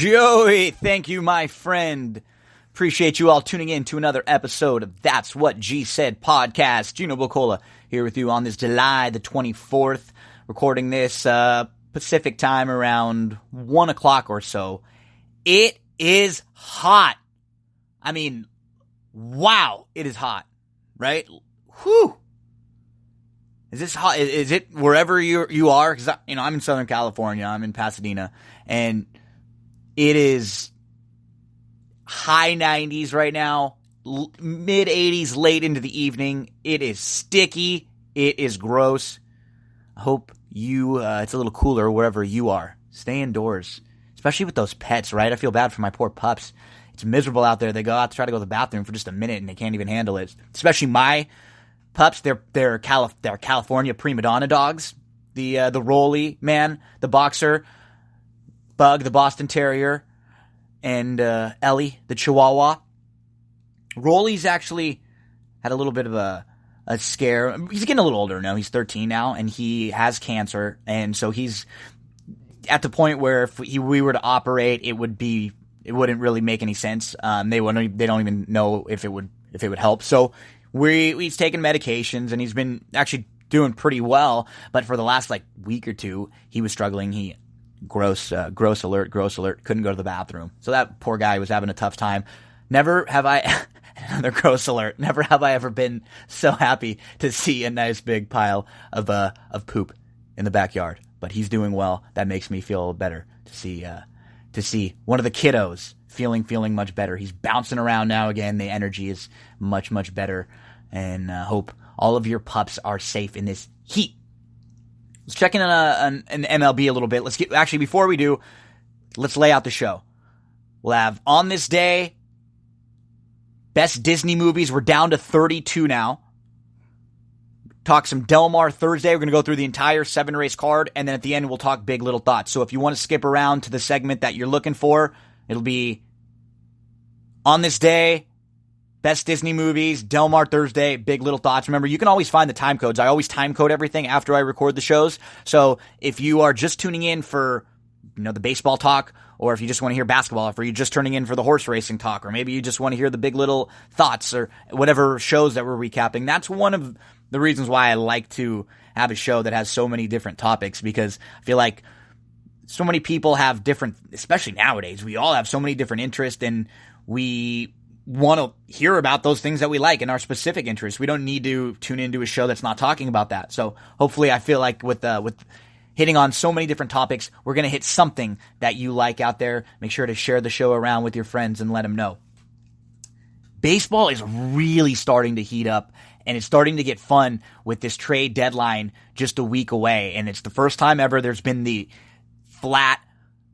Joey, thank you, my friend. Appreciate you all tuning in to another episode of That's What G Said podcast. Gino Bocola here with you on this July the 24th, recording this Pacific time around 1 o'clock or so. It is hot. I mean, wow, it is hot, right? Whew. Is this hot? Is it wherever you are? Because I'm in Southern California. I'm in Pasadena, and it is high 90s right now, mid 80s late into the evening. It is sticky. It is gross. I hope it's a little cooler wherever you are. Stay indoors, especially with those pets, right? I feel bad for my poor pups. It's miserable out there. They go out to try to go to the bathroom for just a minute and they can't even handle it. Especially my pups. They're California prima donna dogs. The Rolly man, the boxer, Bug, the Boston Terrier, and Ellie, the Chihuahua. Rolly's actually had a little bit of a scare. He's getting a little older now. He's 13 now, and he has cancer. And so he's at the point where if we were to operate, it wouldn't really make any sense. They don't even know if it would help. So he's taken medications, and he's been actually doing pretty well. But for the last week or two, he was struggling. Gross alert, couldn't go to the bathroom. So that poor guy was having a tough time. Never have I, another gross alert, never have I ever been so happy to see a nice big pile of poop in the backyard. But he's doing well. That makes me feel better to see one of the kiddos feeling much better. He's bouncing around now again. The energy is much better, and hope all of your pups are safe in this heat. Let's check in on an MLB a little bit. Before we do, let's lay out the show. We'll have On This Day, best Disney movies. We're down to 32 now. Talk some Del Mar Thursday. We're going to go through the entire 7-race card, and then at the end we'll talk Big Little Thoughts. So if you want to skip around to the segment that you're looking for, it'll be On This Day, best Disney movies, Del Mar Thursday, Big Little Thoughts. Remember, you can always find the time codes. I always time code everything after I record the shows. So if you are just tuning in for, the baseball talk, or if you just want to hear basketball, or if you're just turning in for the horse racing talk, or maybe you just want to hear the Big Little Thoughts, or whatever shows that we're recapping, that's one of the reasons why I like to have a show that has so many different topics, because I feel like so many people have different, especially nowadays, we all have so many different interests, and we want to hear about those things that we like in our specific interests. We don't need to tune into a show that's not talking about that. So hopefully, I feel like with hitting on so many different topics, we're going to hit something that you like out there. Make sure to share the show around with your friends and let them know. Baseball is really starting to heat up, and it's starting to get fun with this trade deadline just a week away. And it's the first time ever there's been the flat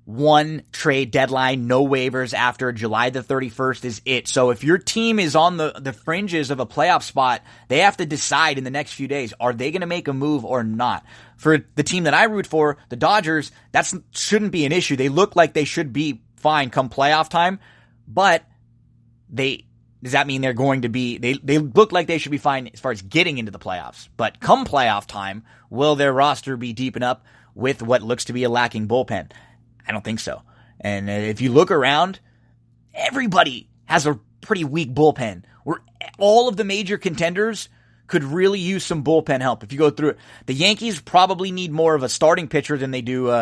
one trade deadline, no waivers after July the 31st is it. So if your team is on the fringes of a playoff spot, they have to decide in the next few days, are they going to make a move or not? For the team that I root for, the Dodgers, that shouldn't be an issue. They look like they should be fine come playoff time, but does that mean they're going to be, they look like they should be fine as far as getting into the playoffs. But come playoff time, will their roster be deep enough with what looks to be a lacking bullpen? I don't think so. And if you look around, everybody has a pretty weak bullpen. All of the major contenders could really use some bullpen help. If you go through it, the Yankees probably need more of a starting pitcher than they do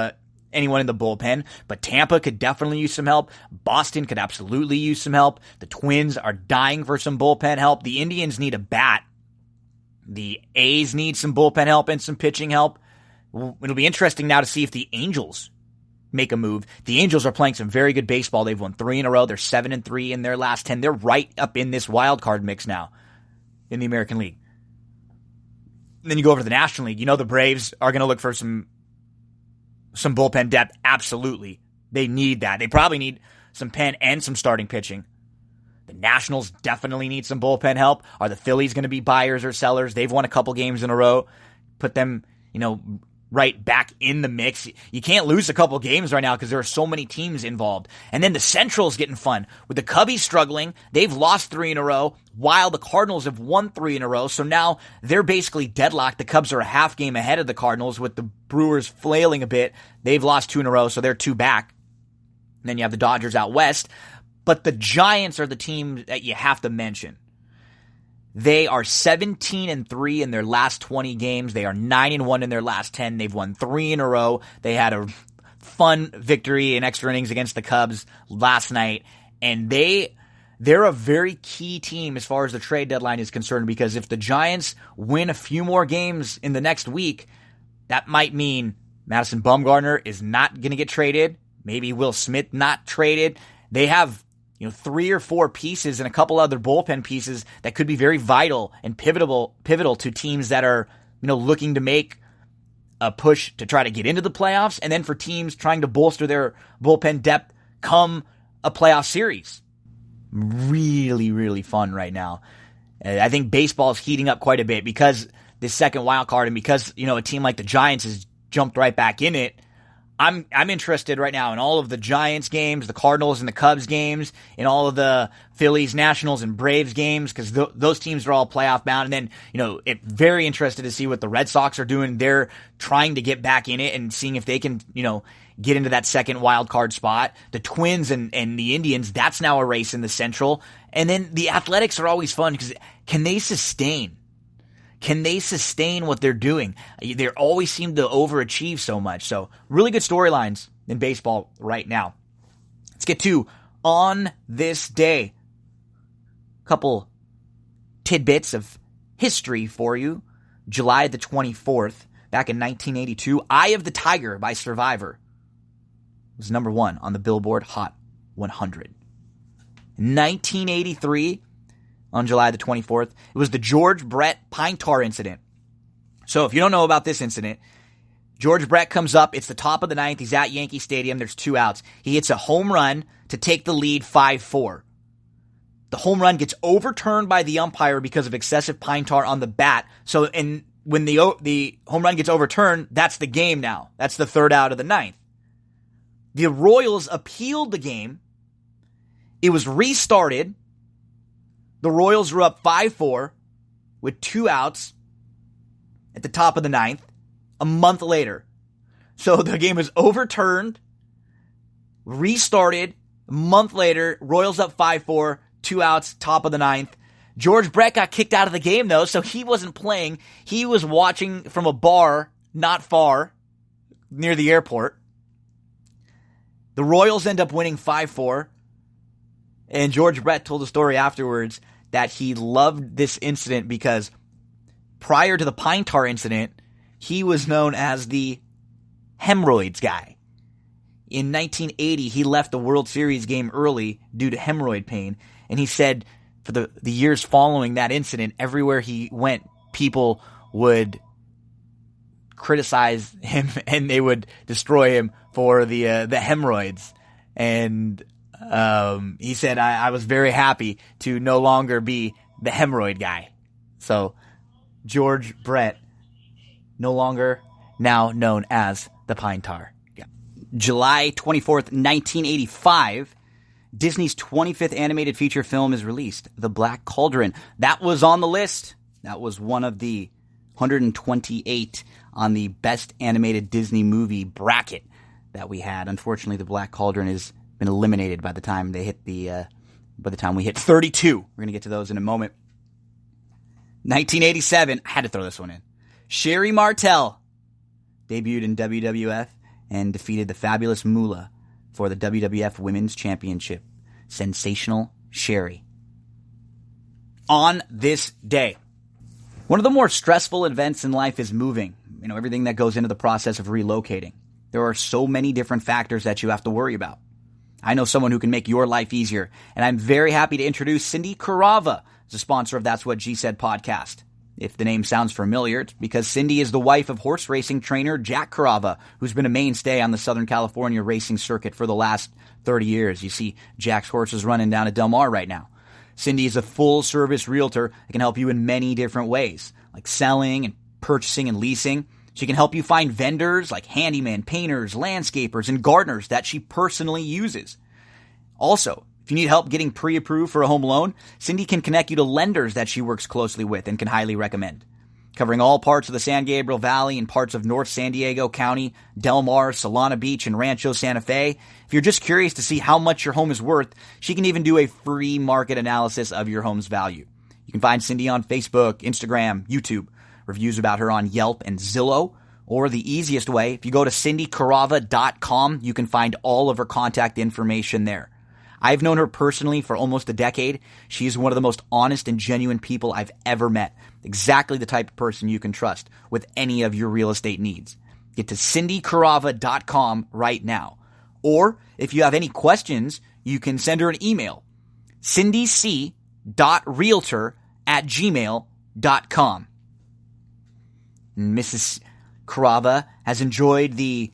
anyone in the bullpen, but Tampa could definitely use some help. Boston could absolutely use some help. The Twins are dying for some bullpen help. The Indians need a bat. The A's need some bullpen help and some pitching help. It'll be interesting now to see if the Angels make a move. The Angels are playing some very good baseball. They've won 3 in a row. They're 7-3 in their last 10. They're right up in this wild card mix now in the American League. And then you go over to the National League. The Braves are going to look for some bullpen depth. Absolutely. They need that. They probably need some pen and some starting pitching. The Nationals definitely need some bullpen help. Are the Phillies going to be buyers or sellers? They've won a couple games in a row. Put them, right back in the mix. You can't lose a couple games right now because there are so many teams involved. And then the Central's getting fun. With the Cubbies struggling, they've lost 3 in a row, while the Cardinals have won 3 in a row. So now they're basically deadlocked. The Cubs are a half game ahead of the Cardinals, with the Brewers flailing a bit. They've lost 2 in a row, so they're 2 back. And then you have the Dodgers out west. But the Giants are the team that you have to mention. They are 17-3 in their last 20 games. They are 9-1 in their last 10. They've won 3 in a row. They had a fun victory in extra innings against the Cubs last night. And they're a very key team as far as the trade deadline is concerned, because if the Giants win a few more games in the next week, that might mean Madison Bumgarner is not going to get traded. Maybe Will Smith not traded. They have 3 or 4 pieces and a couple other bullpen pieces that could be very vital and pivotal to teams that are, looking to make a push to try to get into the playoffs, and then for teams trying to bolster their bullpen depth come a playoff series. Really, really fun right now. I think baseball is heating up quite a bit because this second wild card, and because, a team like the Giants has jumped right back in it. I'm interested right now in all of the Giants games, the Cardinals and the Cubs games, in all of the Phillies, Nationals, and Braves games, because those teams are all playoff bound. And then, very interested to see what the Red Sox are doing. They're trying to get back in it and seeing if they can, get into that second wild card spot. The Twins and the Indians, that's now a race in the Central. And then the Athletics are always fun because can they sustain? Can they sustain what they're doing? They always seem to overachieve so much. So really good storylines in baseball right now. Let's get to On This Day. A couple tidbits of history for you. July the 24th, back in 1982, Eye of the Tiger by Survivor was number 1 on the Billboard Hot 100. 1983, on July the 24th, it was the George Brett pine tar incident. So if you don't know about this incident, George Brett comes up. It's the top of the 9th. He's at Yankee Stadium. There's 2 outs. He hits a home run to take the lead 5-4. The home run gets overturned by the umpire because of excessive pine tar on the bat. So when the home run gets overturned, that's the game now. That's the 3rd out of the 9th. The Royals appealed the game. It was restarted. The Royals were up 5-4 with 2 outs at the top of the 9th a month later. So the game was overturned, restarted, a month later, Royals up 5-4, 2 outs, top of the 9th. George Brett got kicked out of the game, though, so he wasn't playing. He was watching from a bar not far near the airport. The Royals end up winning 5-4. And George Brett told a story afterwards that he loved this incident because prior to the pine tar incident, he was known as the hemorrhoids guy. In 1980, he left the World Series game early due to hemorrhoid pain. And he said for the years following that incident, everywhere he went, people would criticize him and they would destroy him for the hemorrhoids. And he said, I was very happy to no longer be the hemorrhoid guy. So, George Brett, no longer now known as the pine tar guy. July 24th, 1985, Disney's 25th animated feature film is released, The Black Cauldron. That was on the list. That was one of the 128 on the best animated Disney movie bracket that we had. Unfortunately, The Black Cauldron has been eliminated by the time they hit by the time we hit 32. We're going to get to those in a moment. 1987, I had to throw this one in. Sherry Martel debuted in WWF and defeated the Fabulous Moolah for the WWF Women's Championship. Sensational Sherry. On this day, one of the more stressful events in life is moving. Everything that goes into the process of relocating. There are so many different factors that you have to worry about. I know someone who can make your life easier, and I'm very happy to introduce Cindy Carava as a sponsor of That's What G Said podcast. If the name sounds familiar, it's because Cindy is the wife of horse racing trainer Jack Carava, who's been a mainstay on the Southern California racing circuit for the last 30 years. You see Jack's horses running down at Del Mar right now. Cindy is a full-service realtor that can help you in many different ways, like selling and purchasing and leasing. She can help you find vendors like handyman, painters, landscapers, and gardeners that she personally uses. Also, if you need help getting pre-approved for a home loan, Cindy can connect you to lenders that she works closely with and can highly recommend. covering all parts of the San Gabriel Valley and parts of North San Diego County, Del Mar, Solana Beach, and Rancho Santa Fe. If you're just curious to see how much your home is worth, she can even do a free market analysis of your home's value. You can find Cindy on Facebook, Instagram, YouTube, reviews about her on Yelp and Zillow, or the easiest way, if you go to cindycarava.com, you can find all of her contact information there. I've known her personally for almost a decade. She is one of the most honest and genuine people I've ever met. Exactly the type of person you can trust with any of your real estate needs. Get to cindycarava.com right now. Or if you have any questions, you can send her an email, cindyc.realtor@gmail.com. Mrs. Carava has enjoyed the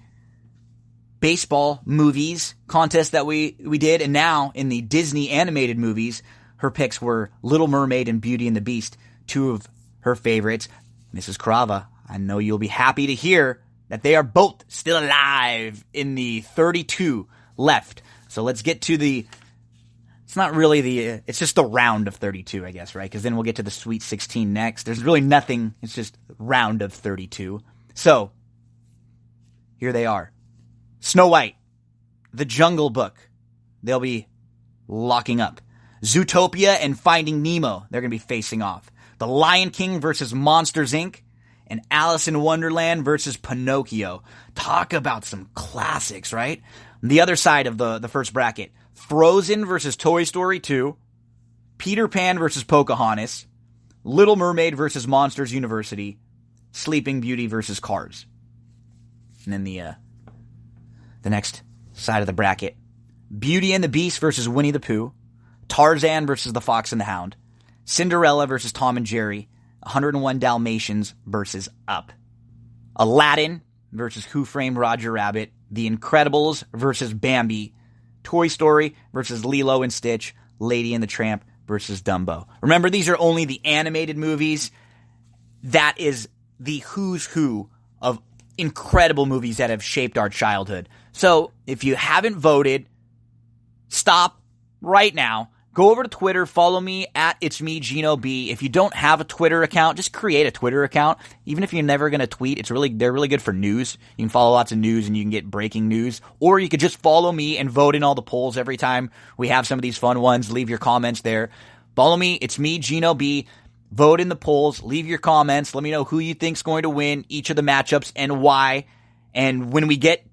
baseball movies contest that we did, and now in the Disney animated movies, her picks were Little Mermaid and Beauty and the Beast, two of her favorites. Mrs. Carava, I know you'll be happy to hear that they are both still alive in the 32 left. So let's get to it's not really it's just the round of 32, I guess, right? Because then we'll get to the Sweet 16 next. There's really nothing. It's just round of 32. So, here they are. Snow White, The Jungle Book, they'll be locking up. Zootopia and Finding Nemo, they're going to be facing off. The Lion King versus Monsters, Inc., and Alice in Wonderland versus Pinocchio. Talk about some classics, right? On the other side of the first bracket, Frozen versus Toy Story 2, Peter Pan versus Pocahontas, Little Mermaid versus Monsters University, Sleeping Beauty versus Cars. And then the next side of the bracket, Beauty and the Beast versus Winnie the Pooh, Tarzan versus the Fox and the Hound, Cinderella versus Tom and Jerry, 101 Dalmatians versus Up, Aladdin versus Who Framed Roger Rabbit, The Incredibles versus Bambi, Toy Story versus Lilo and Stitch, Lady and the Tramp versus Dumbo. Remember, these are only the animated movies. That is the who's who of incredible movies that have shaped our childhood. So, if you haven't voted, stop right now. Go over to Twitter, follow me at It's Me Gino B. If you don't have a Twitter account, just create a Twitter account. Even if you're never going to tweet, they're really good for news. You can follow lots of news and you can get breaking news. Or you could just follow me and vote in all the polls every time we have some of these fun ones. Leave your comments there. Follow me, It's Me Gino B. Vote in the polls, leave your comments, let me know who you think's going to win each of the matchups and why. And when we get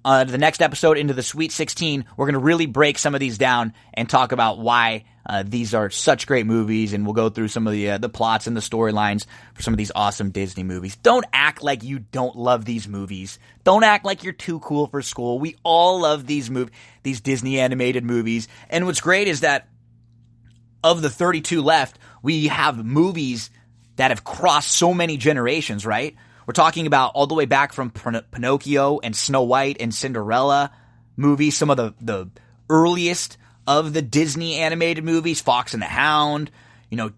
the next episode into the Sweet 16, we're going to really break some of these down and talk about why these are such great movies, and we'll go through some of the plots and the storylines for some of these awesome Disney movies. Don't act like you don't love these movies. Don't act like you're too cool for school. We all love these Disney animated movies. And what's great is that of the 32 left, we have movies that have crossed so many generations, right? We're talking about all the way back from Pinocchio and Snow White and Cinderella movies, some of the earliest of the Disney animated movies, Fox and the Hound,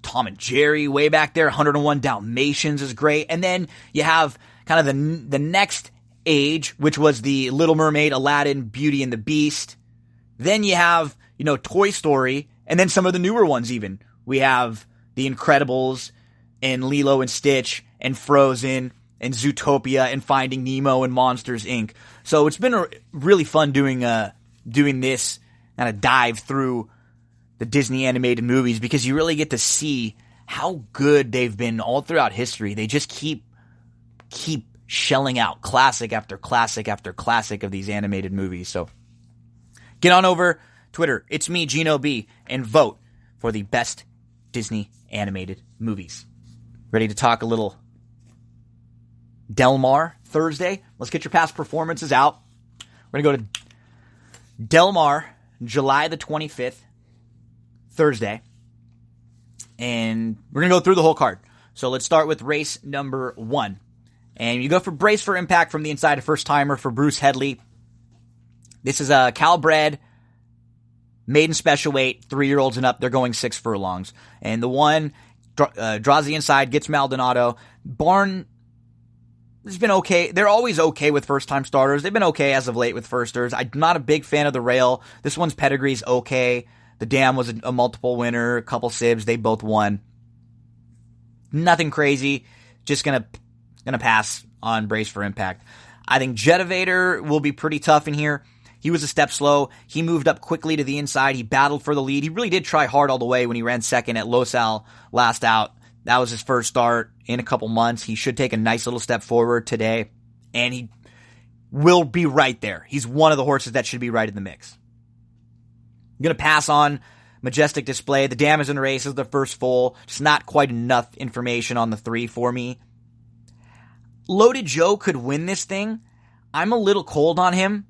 Tom and Jerry way back there, 101 Dalmatians is great. And then you have kind of the next age, which was the Little Mermaid, Aladdin, Beauty and the Beast. Then you have, Toy Story, and then some of the newer ones even. We have The Incredibles and Lilo and Stitch and Frozen and Zootopia and Finding Nemo and Monsters, Inc. So it's been really fun doing this kind of dive through the Disney animated movies, because you really get to see how good they've been all throughout history. They just keep shelling out classic after classic after classic of these animated movies. So get on over Twitter, It's Me, Gino B, and vote for the best Disney animated movies. Ready to talk a little Del Mar Thursday? Let's get your past performances out. We're going to go to Del Mar, July the 25th, Thursday. And we're going to go through the whole card. So let's start with race number 1. And you go for Brace for Impact from the inside, a first-timer for Bruce Headley. This is a Cal-bred, maiden special weight, 3-year-olds and up. They're going 6 furlongs. And the one draws the inside, gets Maldonado. Barn has been okay. They're always okay with first-time starters. They've been okay as of late with firsters. I'm not a big fan of the rail. This one's pedigree's okay. The Dam was a multiple winner, a couple sibs. They both won. Nothing crazy. just gonna pass on Brace for Impact. I think Jetivator will be pretty tough in here. He was a step slow. He moved up quickly to the inside. He battled for the lead. He really did try hard all the way when he ran second at Los Al last out. That was his first start in a couple months. He should take a nice little step forward today, and he will be right there. He's one of the horses that should be right in the mix. I'm going to pass on Majestic Display. The damage in the race is the first full. Just not quite enough information on the 3 for me. Loaded Joe could win this thing. I'm a little cold on him.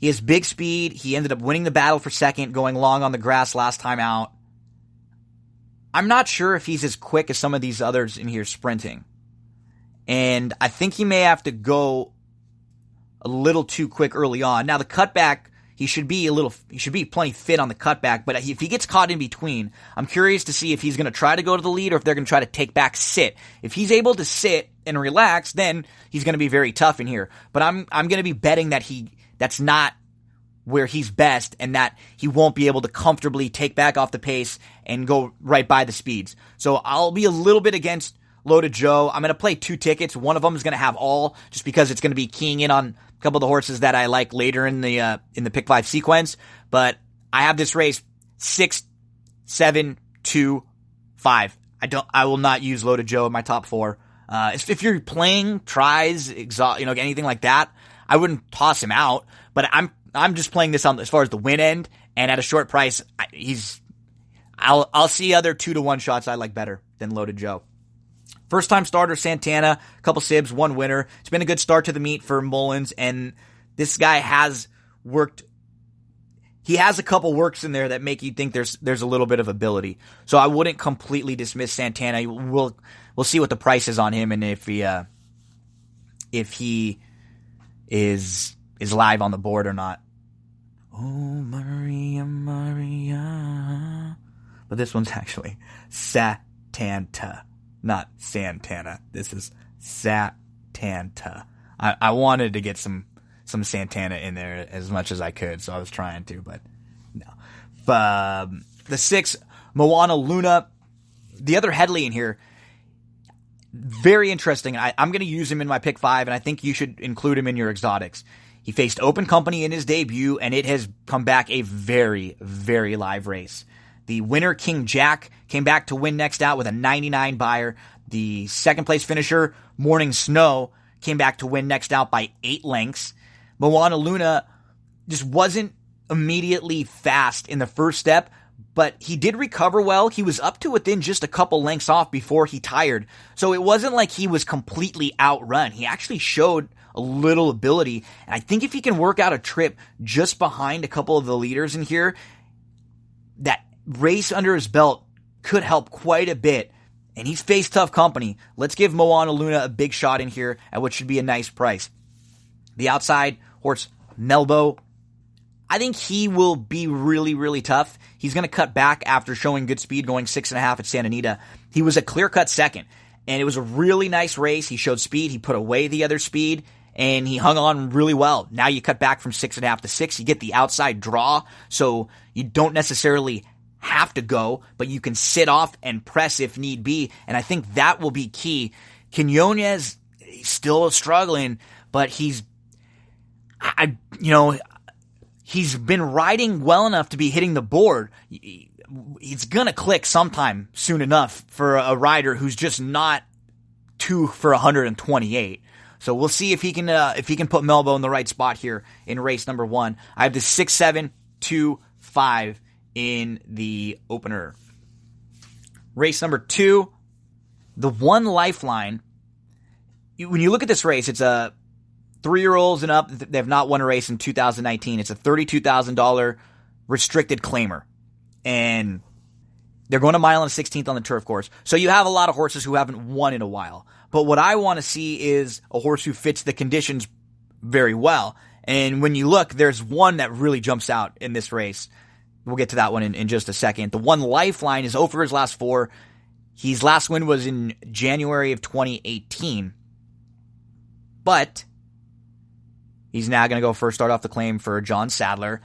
He has big speed. He ended up winning the battle for second, going long on the grass last time out. I'm not sure if he's as quick as some of these others in here sprinting. And I think he may have to go a little too quick early on. Now, the cutback, he should be plenty fit on the cutback, but if he gets caught in between, I'm curious to see if he's going to try to go to the lead or if they're going to try to take back sit. If he's able to sit and relax, then he's going to be very tough in here. But I'm going to be betting that that's not where he's best and that he won't be able to comfortably take back off the pace and go right by the speeds. So I'll be a little bit against Loaded Joe. I'm going to play 2 tickets. One of them is going to have all, just because it's going to be keying in on a couple of the horses that I like later in the pick 5 sequence. But I have this race 6, 7, 2, 5. I will not use Loaded Joe in my top 4. If you're playing tries, anything like that, I wouldn't toss him out. But I'm just playing this on as far as the win end, and at a short price, I'll see other 2-to-1 shots I like better than Loaded Joe. First time starter Santana, a couple sibs, 1 winner. It's been a good start to the meet for Mullins, and this guy has worked. He has a couple works in there that make you think there's a little bit of ability. So I wouldn't completely dismiss Santana. We'll see what the price is on him and if he is live on the board or not. Oh, Maria, Maria. But this one's actually Satanta, not Santana. This is Satanta. I wanted to get some Santana in there as much as I could, so I was trying to, but no. The 6, Moana Luna. The other Headley in here, very interesting. I'm going to use him in my pick 5, and I think you should include him in your exotics. He faced Open Company in his debut, and it has come back a very, very live race. The winner, King Jack, came back to win next out with a 99 buyer. The second place finisher, Morning Snow, came back to win next out by 8 lengths. Moana Luna just wasn't immediately fast in the first step, but he did recover well. He was up to within just a couple lengths off before he tired. So it wasn't like he was completely outrun. He actually showed a little ability. And I think if he can work out a trip just behind a couple of the leaders in here, that race under his belt could help quite a bit. And he's faced tough company. Let's give Moana Luna a big shot in here at what should be a nice price. The outside horse, Melbo, I think he will be really, really tough. He's going to cut back after showing good speed, going 6.5 at Santa Anita. He was a clear-cut second, and it was a really nice race. He showed speed. He put away the other speed, and he hung on really well. Now you cut back from 6.5 to 6. You get the outside draw, so you don't necessarily have to go, but you can sit off and press if need be, and I think that will be key. Quinones, he's still struggling, but he's been riding well enough to be hitting the board. It's gonna click sometime soon enough for a rider who's just not 2 for 128. So we'll see if he can put Melbo in the right spot here in race number 1. I have the 6, 7, 2, 5 in the opener. Race number 2, the One Lifeline. When you look at this race, it's a 3-year-olds and up. They have not won a race in 2019. It's a $32,000 restricted claimer. And they're going a mile and a 16th on the turf course. So you have a lot of horses who haven't won in a while. But what I want to see is a horse who fits the conditions very well. And when you look, there's one that really jumps out in this race. We'll get to that one in just a second. The One Lifeline is 0 for his last 4. His last win was in January of 2018. But he's now going to go first start off the claim for John Sadler.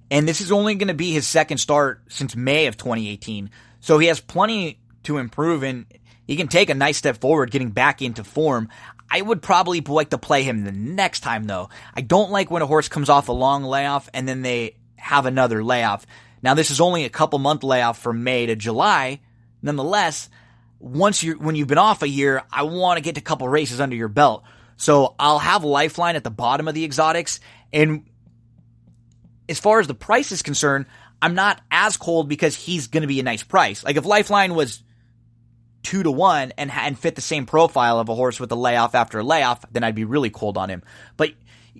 And this is only going to be his second start since May of 2018. So he has plenty to improve, and He can take a nice step forward getting back into form. I would probably like to play him the next time, though. I don't like when a horse comes off a long layoff and then they have another layoff. Now, this is only a couple-month layoff from May to July. Nonetheless, when you've been off a year, I want to get a couple races under your belt. So I'll have Lifeline at the bottom of the exotics. And as far as the price is concerned, I'm not as cold because he's going to be a nice price. Like if Lifeline was 2-1 and fit the same profile of a horse with a layoff after a layoff, then I'd be really cold on him. But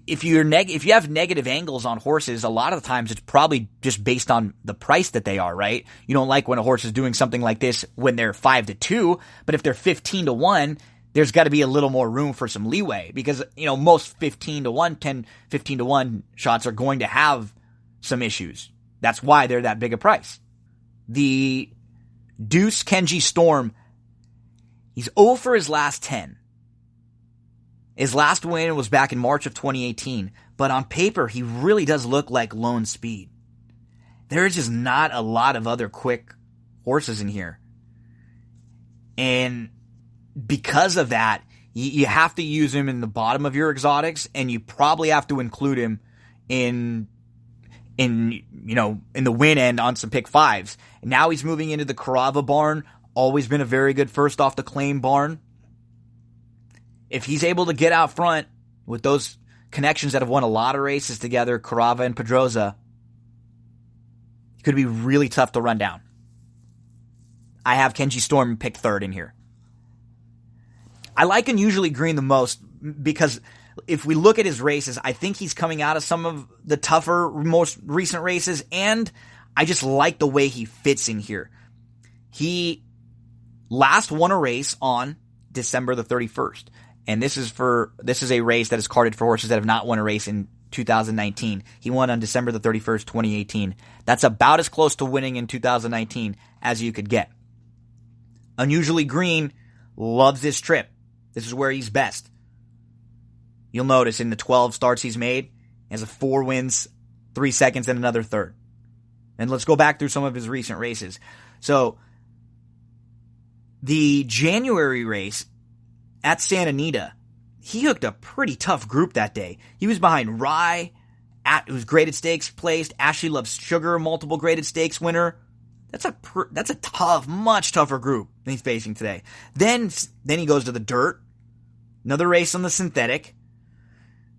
if you have negative angles on horses, a lot of the times it's probably just based on the price that they are, right? You don't like when a horse is doing something like this when they're 5-2, but if they're 15-1, there's got to be a little more room for some leeway because, most 15-1 shots are going to have some issues. That's why they're that big a price. The Deuce Kenji Storm, he's 0 for his last 10. His last win was back in March of 2018, but on paper, he really does look like lone speed. There's just not a lot of other quick horses in here. And because of that, you have to use him in the bottom of your exotics, and you probably have to include him in the win end on some pick fives. And now he's moving into the Carava barn, always been a very good first off the claim barn. If he's able to get out front with those connections that have won a lot of races together, Carava and Pedroza, it could be really tough to run down. I have Kenji Storm pick third in here. I like Unusually Green the most because if we look at his races, I think he's coming out of some of the tougher, most recent races, and I just like the way he fits in here. He last won a race on December the 31st. And this is a race that is carded for horses that have not won a race in 2019. He won on December the 31st, 2018. That's about as close to winning in 2019 as you could get. Unusually Green loves this trip. This is where he's best. You'll notice in the 12 starts he's made, he has 4 wins, 3 seconds, and another third. And let's go back through some of his recent races. So, the January race at Santa Anita, he hooked a pretty tough group that day. He was behind Rye, who's graded stakes placed. Ashley Loves Sugar, multiple graded stakes winner. That's a tough, much tougher group than he's facing today. Then he goes to the dirt, another race on the synthetic,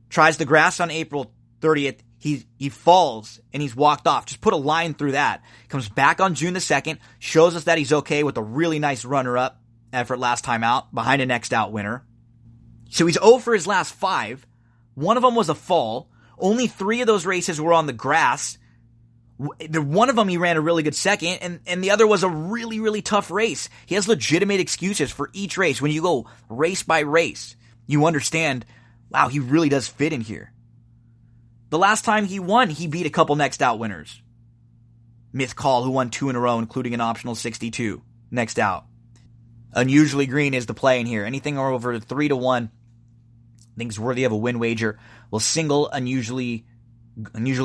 tries the grass on April 30th. He falls and he's walked off. Just put a line through that. Comes back on June the 2nd, shows us that he's okay with a really nice runner-up effort last time out, behind a next out winner. So he's 0 for his last 5. One of them was a fall. Only 3 of those races were on the grass. One of them he ran a really good second, and the other was a really, really tough race. He has legitimate excuses for each race. When you go race by race, you understand, wow, he really does fit in here. The last time he won, he beat a couple next out winners. Myth Call, who won 2 in a row, including an optional 62. Next out. Unusually Green is the play in here. Anything over 3-1, I think is worthy of a win wager. We'll single Unusually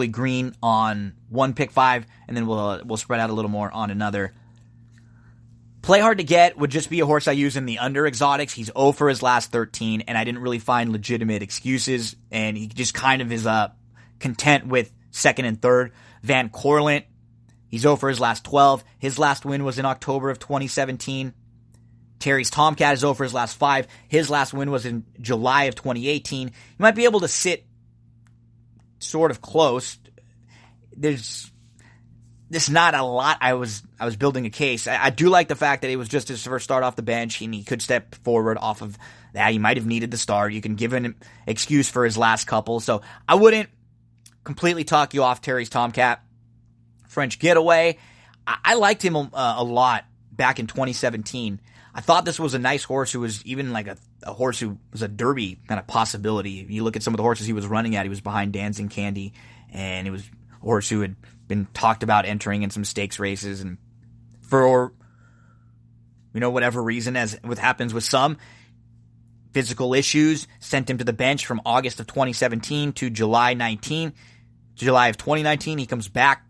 Green on one pick 5, and then we'll spread out a little more on another. Play Hard to Get would just be a horse I use in the under exotics. He's 0 for his last 13, and I didn't really find legitimate excuses, and he just kind of is content with second and third. Van Corlent, he's 0 for his last 12. His last win was in October of 2017. Terry's Tomcat is 0 for his last 5. His last win was in July of 2018. You might be able to sit sort of close. There's not a lot. I was building a case. I do like the fact that it was just his first start off the bench, and he could step forward off of that. He might have needed the start. You can give an excuse for his last couple. So I wouldn't completely talk you off Terry's Tomcat. French Getaway, I liked him a lot back in 2017. I thought this was a nice horse who was even like a horse who was a Derby kind of possibility. You look at some of the horses he was running at, he was behind Dancing Candy, and it was a horse who had been talked about entering in some stakes races, and for whatever reason, as what happens with some, physical issues sent him to the bench from August of 2017 to July of 2019. He comes back.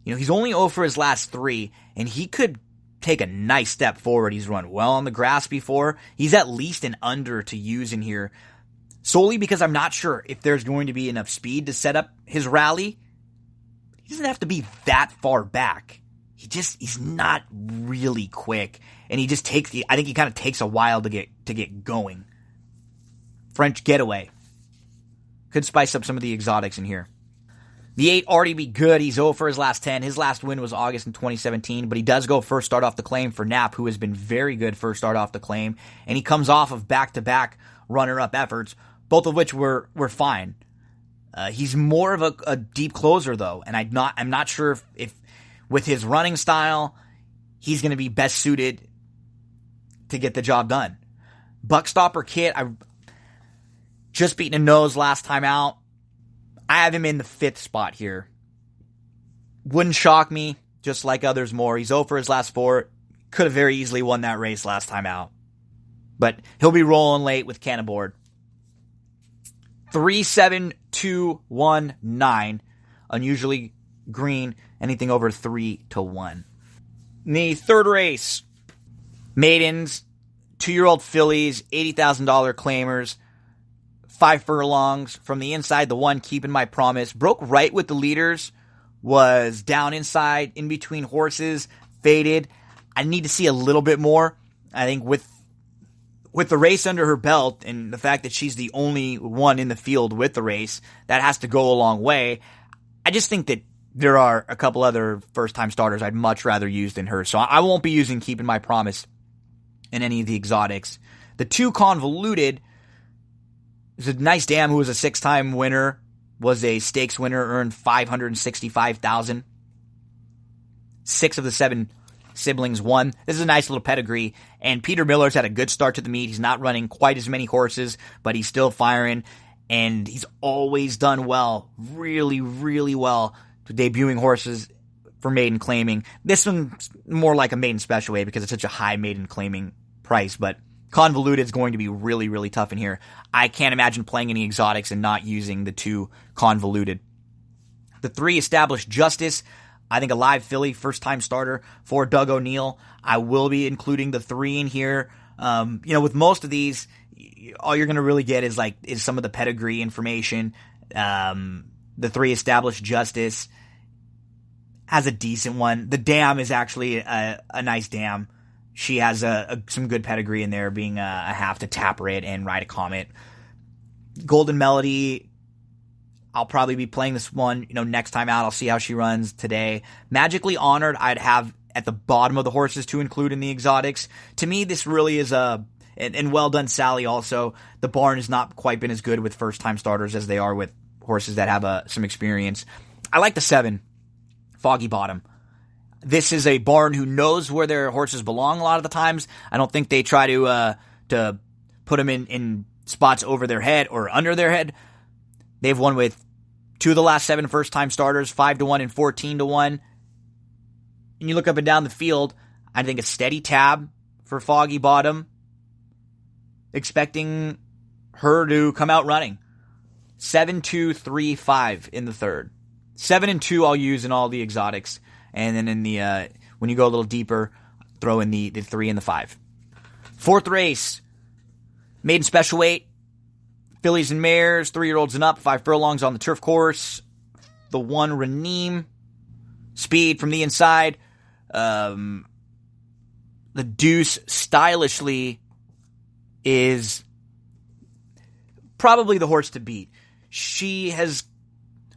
He's only 0 for his last 3, and he could take a nice step forward. He's run well on the grass before. He's at least an under to use in here, solely because I'm not sure if there's going to be enough speed to set up his rally. He doesn't have to be that far back. He's not really quick, and I think he kind of takes a while to get going. French Getaway could spice up some of the exotics in here. The 8 already be good. He's 0 for his last 10. His last win was August in 2017, but he does go first start off the claim for Knapp, who has been very good first start off the claim, and he comes off of back-to-back runner-up efforts, both of which were fine. He's more of a deep closer, though, and I'm not sure if with his running style, he's going to be best suited to get the job done. Buckstopper Kit, I just beaten a nose last time out. I have him in the 5th spot here. Wouldn't shock me, just like others more. He's 0 for his last 4. Could have very easily won that race last time out. But he'll be rolling late with can aboard. 3, 7, 2, 1, 9. Unusually green. Anything over 3 to 1. In the 3rd race, maidens, 2-year-old fillies, $80,000 claimers, 5 furlongs. From the inside, the one keeping my promise. Broke right with the leaders. Was down inside, in between horses, faded. I need to see a little bit more. I think with the race under her belt and the fact that she's the only one in the field with the race, that has to go a long way. I just think that there are a couple other first-time starters I'd much rather use than her. So I won't be using Keeping My Promise in any of the exotics. The 2 Convoluted is a nice dam who was a 6-time winner, was a stakes winner, earned $565,000. 6 of the 7 siblings won. This is a nice little pedigree, and Peter Miller's had a good start to the meet. He's not running quite as many horses, but he's still firing, and he's always done well, really, really well, to debuting horses for maiden claiming. This one's more like a maiden special weight because it's such a high maiden claiming price, but Convoluted is going to be really, really tough in here. I can't imagine playing any exotics and not using the 2 Convoluted. The 3 Established Justice, I think a live filly, first-time starter for Doug O'Neill. I will be including the 3 in here. With most of these, all you're going to really get is some of the pedigree information. The 3 Established Justice has a decent one. The dam is actually a nice dam. She has some good pedigree in there, being a half to Taproot and Ride a Comet. Golden Melody, I'll probably be playing this one, next time out. I'll see how she runs today. Magically Honored, I'd have at the bottom of the horses to include in the exotics. To me, this really is and Well Done Sally also. The barn has not quite been as good with first-time starters as they are with horses that have some experience. I like the 7, Foggy Bottom. This is a barn who knows where their horses belong a lot of the times. I don't think they try to put them in spots over their head or under their head. They've won with 2 of the last 7 first-time starters, 5 to 1 and 14 to 1. And you look up and down the field, I think a steady tab for Foggy Bottom, expecting her to come out running. 7, 2, 3, 5 in the 3rd. 7 and 2 I'll use in all the exotics. And then in the when you go a little deeper, throw in the 3 and the 5. 4th race, maiden special weight, fillies and mares, 3-year-olds and up, 5 furlongs on the turf course. The 1 Reneem, speed from the inside. The Deuce stylishly is probably the horse to beat. She has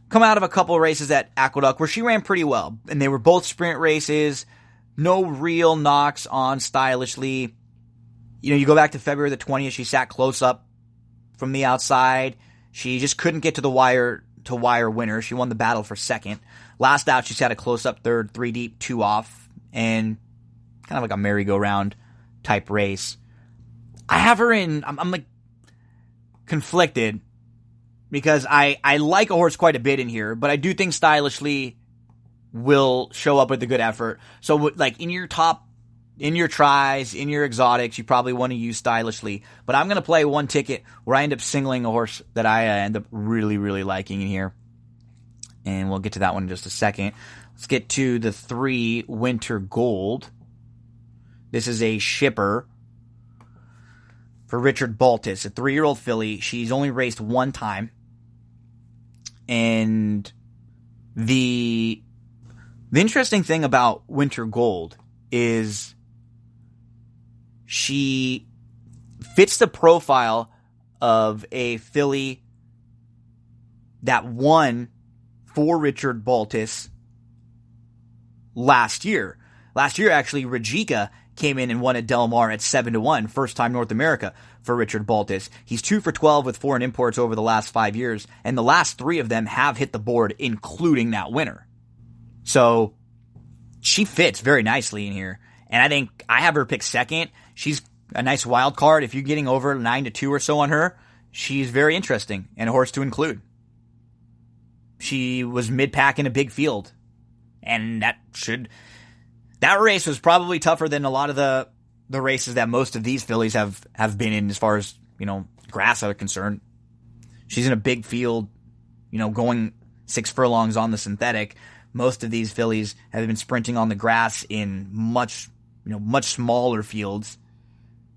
come out of a couple of races at Aqueduct where she ran pretty well, and they were both sprint races. No real knocks on stylishly. You go back to February the 20th, she sat close up from the outside. She just couldn't get to the wire winner. She won the battle for 2nd. Last out, she sat a close up 3rd, 3 deep, 2 off, and kind of like a merry-go-round type race. I have her in, I'm like conflicted, because I like a horse quite a bit in here, but I do think stylishly will show up with a good effort. So, like, in your tries, in your exotics, you probably want to use stylishly. But I'm going to play one ticket where I end up singling a horse that I end up really, really liking in here. And we'll get to that one in just a second. Let's get to the 3 Winter Gold. This is a shipper for Richard Baltis, a 3-year-old filly. She's only raced one time. And the interesting thing about Winter Gold is she fits the profile of a filly that won for Richard Baltis last year. Last year, actually, Rajika came in and won at Del Mar at 7-1, first time North America for Richard Baltis. He's 2 for 12 with foreign imports over the last 5 years, and the last 3 of them have hit the board, including that winner. So she fits very nicely in here, and I think I have her picked second. She's a nice wild card. If you're getting over 9-2 or so on her, she's very interesting and a horse to include. She was mid-pack in a big field, and that race was probably tougher than a lot of the races that most of these fillies have been in as far as, grass are concerned. She's in a big field, going 6 furlongs on the synthetic. Most of these fillies have been sprinting on the grass in much smaller fields,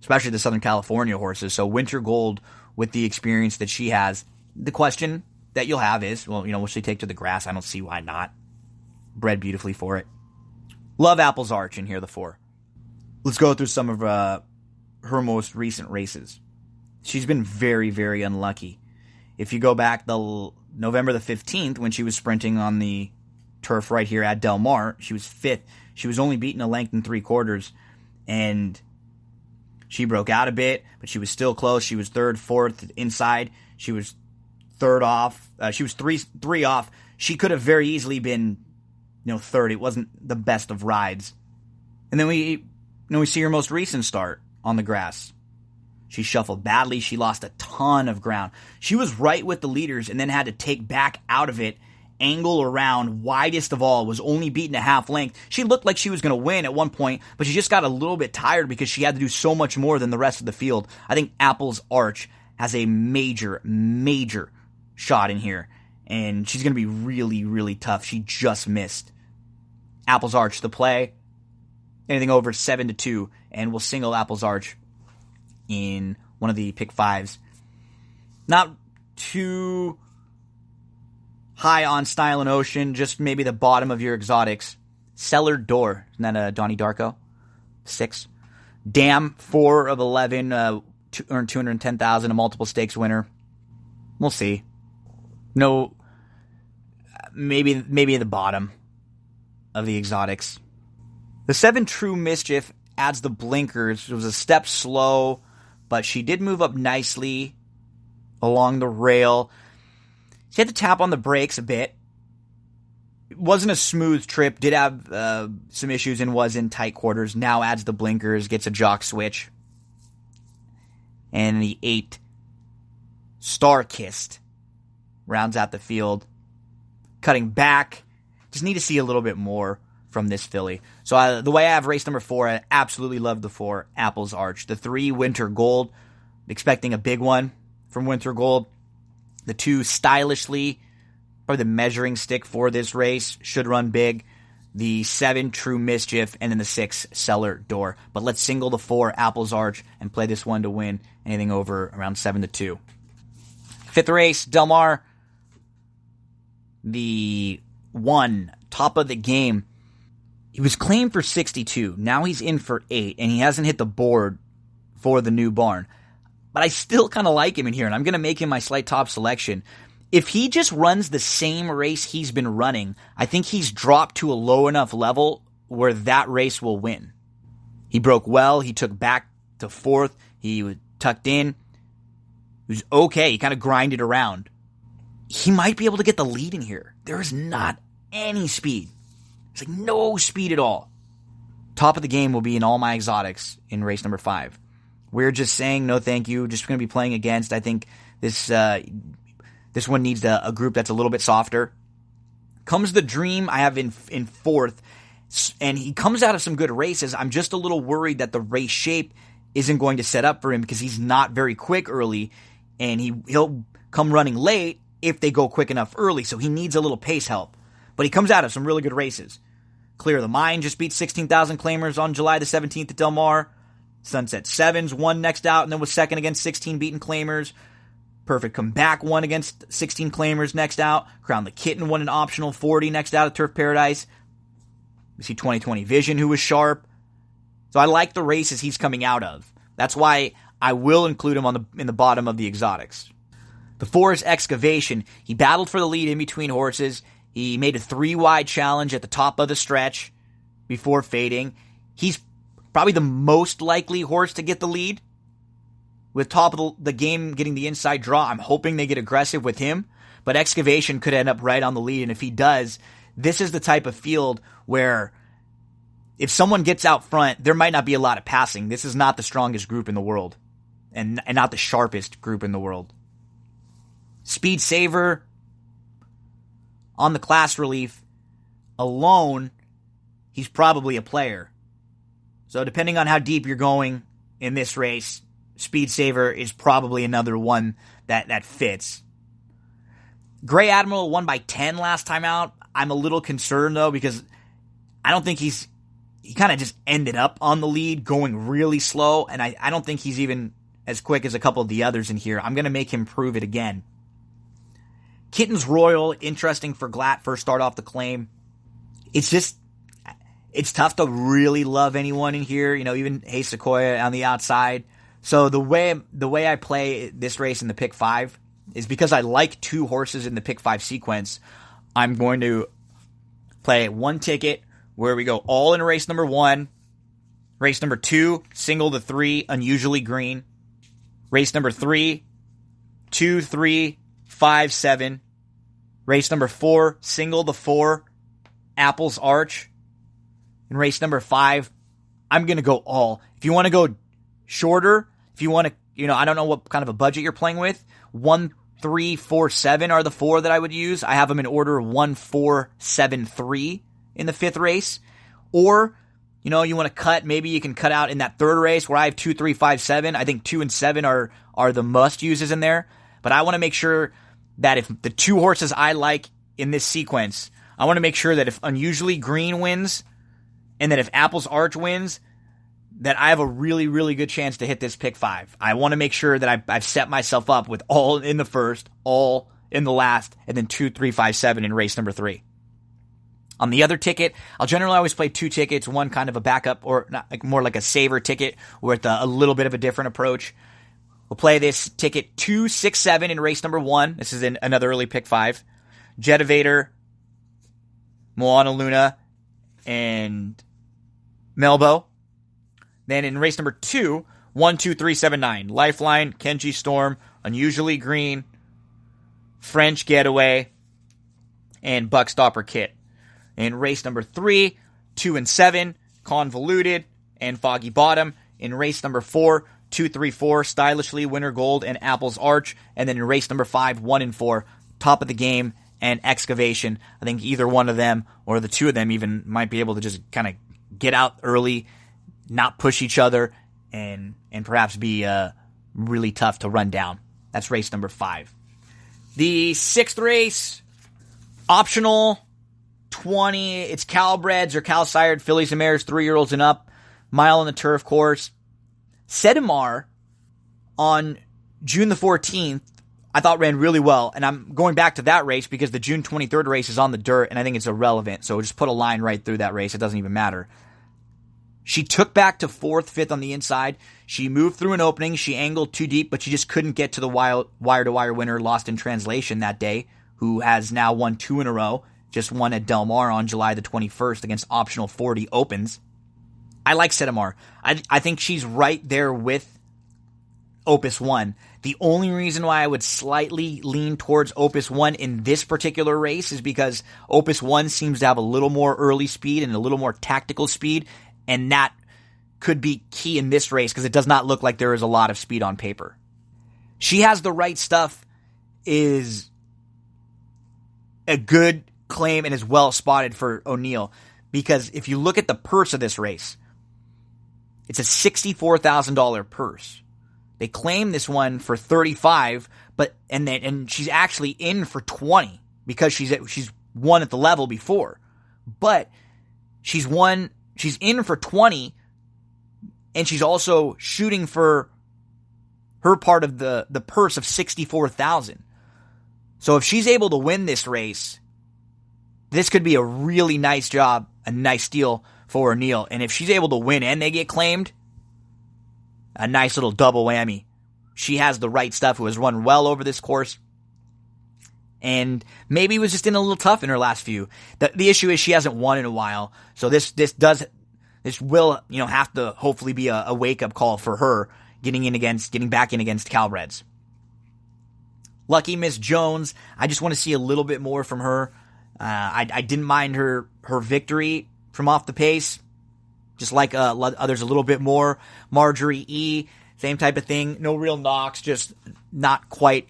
especially the Southern California horses. So Winter Gold, with the experience that she has, the question that you'll have is, will she take to the grass? I don't see why not. Bred beautifully for it. Love Apple's Arch in here, the 4. Let's go through some of her most recent races. She's been very, very unlucky. If you go back the November the 15th, when she was sprinting on the turf right here at Del Mar, she was 5th. She was only beaten a length and 3/4, and she broke out a bit, but she was still close. She was 3rd, 4th inside. She was 3rd off. She was three off. She could have very easily been 3rd. It wasn't the best of rides. And then we see her most recent start on the grass. She shuffled badly. She lost a ton of ground. She was right with the leaders and then had to take back out of it, angle around, widest of all, was only beaten a half length. She looked like she was going to win at one point, but she just got a little bit tired because she had to do so much more than the rest of the field. I think Apple's Arch has a major, major shot in here, and she's going to be really, really tough. She just missed. Apple's Arch, the play, anything over 7-2, and we'll single Apple's Arch in one of the pick 5s. Not too high on Style and Ocean, just maybe the bottom of your exotics. Cellar Door, isn't that a Donnie Darko? 6. Dam, 4 of 11, earned $210,000, a multiple stakes winner. We'll see. No, maybe at the bottom of the exotics. The 7 True Mischief adds the blinkers. It was a step slow, but she did move up nicely along the rail. She had to tap on the brakes a bit. It wasn't a smooth trip. Did have some issues and was in tight quarters. Now adds the blinkers, gets a jock switch. And the 8 Star Kissed rounds out the field. Cutting back. Just need to see a little bit more from this filly. So the way I have race number 4, I absolutely love the 4, Apple's Arch. The 3, Winter Gold, expecting a big one from Winter Gold. The 2, Stylishly, probably the measuring stick for this race, should run big. The 7, True Mischief, and then the 6, Cellar Door. But let's single the 4, Apple's Arch, and play this one to win anything over around 7-2. 5th race, Del Mar. The 1, Top of the Game. He was claimed for 62. Now he's in for 8, and he hasn't hit the board for the new barn. But I still kind of like him in here, and I'm going to make him my slight top selection. If he just runs the same race he's been running, I think he's dropped to a low enough level where that race will win. He broke well. He took back to 4th. He was tucked in. He was okay. He kind of grinded around. He might be able to get the lead in here. There is not any speed. There's like no speed at all. Top of the Game will be in all my exotics in race number 5. We're just saying no thank you. Just going to be playing against. I think this one needs a group that's a little bit softer. Comes the Dream I have in 4th. And he comes out of some good races. I'm just a little worried that the race shape isn't going to set up for him because he's not very quick early. And he'll come running late if they go quick enough early. So he needs a little pace help. But he comes out of some really good races. Clear the Mind just beat 16,000 claimers on July the 17th at Del Mar. Sunset Sevens won next out and then was second against 16 beaten claimers. Perfect Comeback won against 16 claimers next out. Crown the Kitten won an optional 40 next out at Turf Paradise. We see 2020 Vision, who was sharp. So I like the races he's coming out of. That's why I will include him in the bottom of the exotics. The 4 is Excavation. He battled for the lead in between horses. He made a 3-wide challenge at the top of the stretch before fading. He's probably the most likely horse to get the lead. With top of the game getting the inside draw, I'm hoping they get aggressive with him. But Excavation could end up right on the lead, and if he does, this is the type of field where if someone gets out front, there might not be a lot of passing. This is not the strongest group in the world, and not the sharpest group in the world. Speed Saver on the class relief alone, he's probably a player. So depending on how deep you're going in this race, Speed Saver is probably another one that fits. Gray Admiral won by 10 last time out. I'm a little concerned, though, because I don't think he kind of just ended up on the lead going really slow, and I don't think he's even as quick as a couple of the others in here. I'm going to make him prove it again. Kitten's Royal, interesting for Glatt, first start off the claim. It's tough to really love anyone in here, even Hey Sequoia on the outside. So the way I play this race in the pick 5 is because I like 2 horses in the pick 5 sequence. I'm going to play one ticket where we go all in race number 1, race number 2, single the 3, unusually green, race number 3, 2, 3, 5, 7, race number 4, single the 4, Apple's Arch, and race number 5, I'm going to go all. If you want to go shorter, if you want to, I don't know what kind of a budget you're playing with, 1, 3, 4, 7 are the 4 that I would use. I have them in order 1, 4, 7, 3 in the 5th race. Or, you want to cut, maybe you can cut out in that 3rd race where I have 2, 3, 5, 7. I think 2 and 7 are the must uses in there. But I want to make sure that if the 2 horses I like in this sequence, I want to make sure that if Unusually Green wins, and that if Apple's Arch wins, that I have a really, really good chance to hit this pick 5. I want to make sure that I've set myself up with all in the first, all in the last, and then 2, 3, 5, 7 in race number 3. On the other ticket, I'll generally always play 2 tickets, one kind of a backup or not, more like a saver ticket with a little bit of a different approach. We'll play this ticket 2, 6, 7 in race number 1. This is in another early pick 5. Jetivator, Moana Luna, and Melbo. Then in race number 2, 1, 2, 3, 7, 9. Lifeline, Kenji Storm, Unusually Green, French Getaway, and Buckstopper Kit. In race number 3, 2 and 7, Convoluted, and Foggy Bottom. In race number 4, 2, 3, 4, Stylishly, Winter Gold, and Apple's Arch. And then in race number 5, 1 and 4, Top of the Game, and Excavation. I think either one of them, or the 2 of them even, might be able to just kind of get out early, not push each other, and perhaps be really tough to run down. That's race number 5. The 6th race, optional 20. It's Calbreds or Cal-sired fillies and mares, 3-year-olds and up. Mile on the turf course. Sedimar on June the 14th, I thought ran really well. And I'm going back to that race because the June 23rd race is on the dirt, and I think it's irrelevant. So just put a line right through that race. It doesn't even matter. She took back to 4th, 5th on the inside. She moved through an opening. She angled too deep, but she just couldn't get to the wire-to-wire winner, Lost in Translation, that day, who has now won 2 in a row. Just won at Del Mar on July the 21st against optional 40 opens. I like Sedimar. I think she's right there with Opus 1. The only reason why I would slightly lean towards Opus 1 in this particular race is because Opus 1 seems to have a little more early speed and a little more tactical speed, and that could be key in this race because it does not look like there is a lot of speed on paper. She Has the Right Stuff is a good claim and is well spotted for O'Neill because if you look at the purse of this race, it's a $64,000 purse. They claim this one for 35, and she's actually in for 20 because she's won at the level before. But She's in for 20, and she's also shooting for her part of the purse of 64,000. So if she's able to win this race, this could be a really nice job, a nice deal for O'Neill. And if she's able to win and they get claimed, a nice little double whammy. She has the right stuff, who has run well over this course, and maybe was just in a little tough in her last few. The issue is she hasn't won in a while, so this will have to hopefully be a wake up call for her getting back in against Cal Reds. Lucky Miss Jones, I just want to see a little bit more from her. I didn't mind her victory from off the pace, just like others a little bit more. Marjorie E, same type of thing. No real knocks, just not quite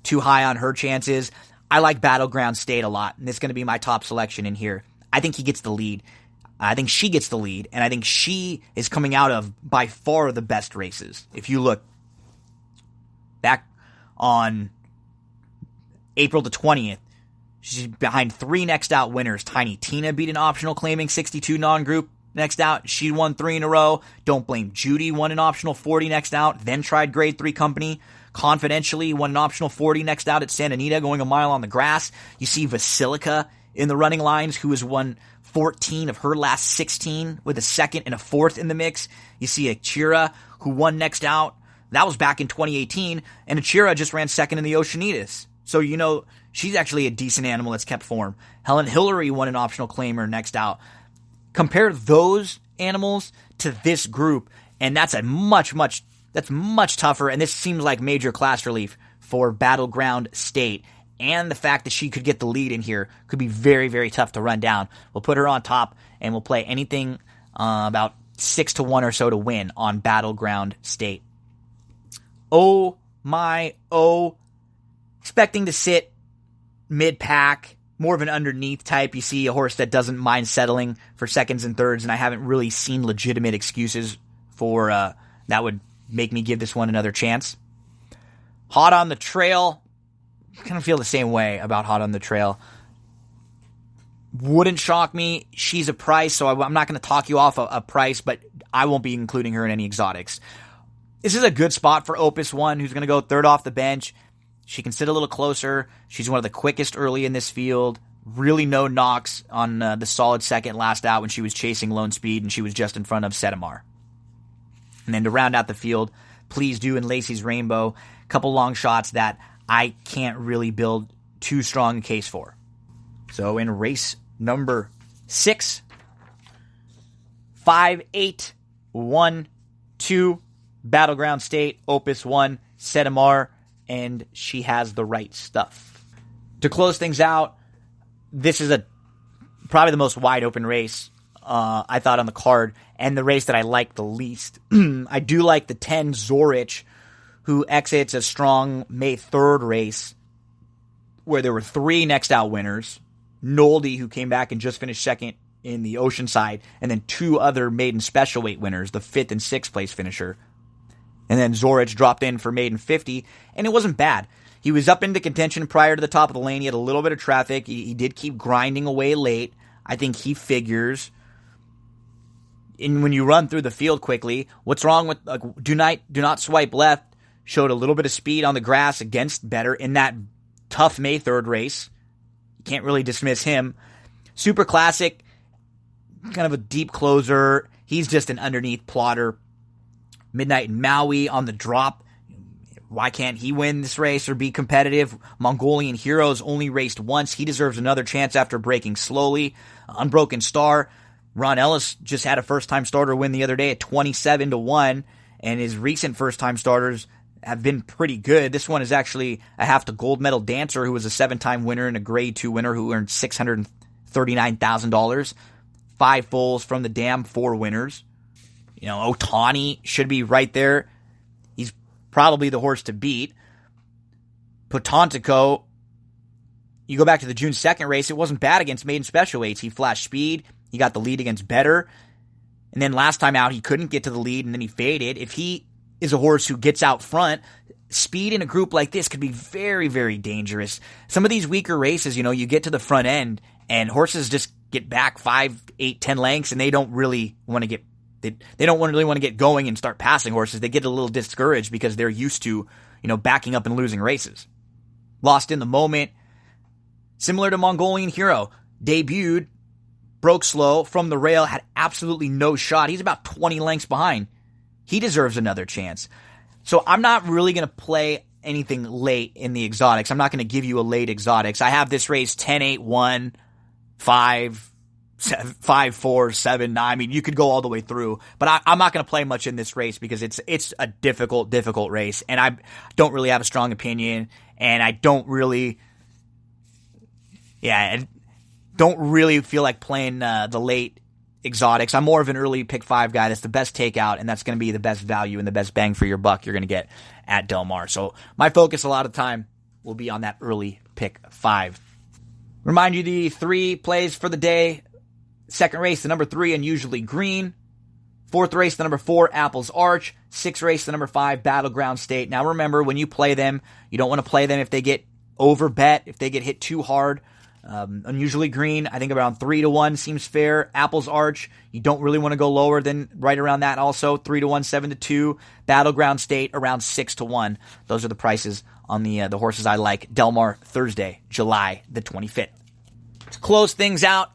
too high on her chances. I like Battleground State a lot, and it's going to be my top selection in here. I think he gets the lead. I think she gets the lead, and I think she is coming out of, by far, the best races. If you look back on April the 20th, she's behind 3 next out winners. Tiny Tina beat an optional claiming 62 non-group next out. She won 3 in a row. Don't Blame Judy won an optional 40 next out, then tried grade 3 company. Confidentially won an optional 40 next out at Santa Anita, going a mile on the grass. You see Vasilica in the running lines, who has won 14 of her last 16 with a second and a fourth in the mix. You see Achira, who won next out. That was back in 2018, and Achira just ran second in the Oceanitas. So, she's actually a decent animal that's kept form. Helen Hillary won an optional claimer next out. Compare those animals to this group, and that's a much tougher, and this seems like major class relief for Battleground State. And the fact that she could get the lead in here could be very, very tough to run down. We'll put her on top, and we'll play anything about 6-1 or so to win on Battleground State. Oh my, expecting to sit mid-pack, more of an underneath type. You see a horse that doesn't mind settling for seconds and thirds, and I haven't really seen legitimate excuses for that would make me give this one another chance. Hot on the Trail. Kind of feel the same way about Hot on the Trail. Wouldn't shock me. She's a price, so I'm not going to talk you off a price, but I won't be including her in any exotics. This is a good spot for Opus 1, who's going to go third off the bench. She can sit a little closer. She's one of the quickest early in this field. Really no knocks on the solid second last out when she was chasing Lone Speed, and she was just in front of Setamar. And then to round out the field, Please Do and Lacey's Rainbow. A couple long shots that I can't really build too strong a case for. So in race number 6, 5, 8, 1, 2, Battleground State, Opus 1, Setamar, and She Has the Right Stuff. To close things out, this is probably the most wide open race I thought on the card, and the race that I like the least. I do like the 10 Zorich, who exits a strong May 3rd race where there were 3 next out winners. Noldy, who came back and just finished second in the Oceanside, and then 2 other maiden special weight winners, the 5th and 6th place finisher. And then Zorich dropped in for maiden 50, and it wasn't bad. He was up into contention prior to the top of the lane. He had a little bit of traffic. He did keep grinding away late. I think he figures. And when you run through the field quickly, what's wrong with Do Not Swipe Left showed a little bit of speed on the grass against Better in that tough May 3rd race. You can't really dismiss him. Super Classic, kind of a deep closer. He's just an underneath plotter. Midnight Maui on the drop. Why can't he win this race or be competitive? Mongolian Heroes only raced once. He deserves another chance after breaking slowly. Unbroken Star. Ron Ellis just had a first-time starter win the other day at 27-1, and his recent first-time starters have been pretty good. This one is actually a half-to-gold medal dancer who was a 7-time winner and a Grade 2 winner who earned $639,000. 5 fulls from the dam, 4 winners. Otani should be right there. He's probably the horse to beat. Potantico, you go back to the June 2nd race, it wasn't bad against maiden special weights. He flashed speed. He got the lead against Better. And then last time out, he couldn't get to the lead, and then he faded. If he is a horse who gets out front, speed in a group like this could be very, very dangerous. Some of these weaker races, you get to the front end, and horses just get back 5, 8, 10 lengths, and they don't really want to get they don't really want to get going and start passing horses. They get a little discouraged because they're used to, backing up and losing races. Lost in the moment. Similar to Mongolian Hero, debuted, broke slow from the rail, had absolutely no shot. He's about 20 lengths behind. He deserves another chance. So I'm not really going to play anything late in the exotics. I'm not going to give you a late exotics. I have this race 10-8-1, 5, 7, 4, 7, 9. I mean, you could go all the way through, but I'm not going to play much in this race because it's a difficult race, and I don't really have a strong opinion, and I don't really feel like playing the late exotics. I'm more of an early pick 5 guy. That's the best takeout, and that's going to be the best value and the best bang for your buck you're going to get at Del Mar. So my focus a lot of time will be on that early pick 5. Remind you the 3 plays for the day. Second race, the number 3, Unusually Green. Fourth race, the number 4, Apple's Arch. Sixth race, the number 5, Battleground State. Now remember, when you play them, you don't want to play them if they get overbet, if they get hit too hard. Unusually Green, I think around 3-1 seems fair. Apple's Arch, you don't really want to go lower than right around that also. 3-1, 7-2. Battleground State, around 6-1. Those are the prices on the horses I like. Del Mar, Thursday, July the 25th. To close things out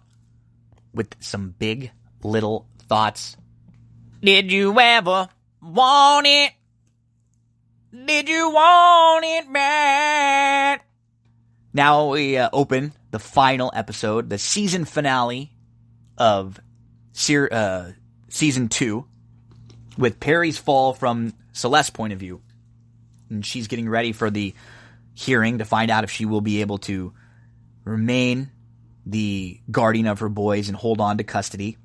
with some big little thoughts. Did you ever want it? Did you want it bad? Now we open the final episode, the season finale of season 2, with Perry's fall from Celeste's point of view. And she's getting ready for the hearing to find out if she will be able to remain the guardian of her boys and hold on to custody.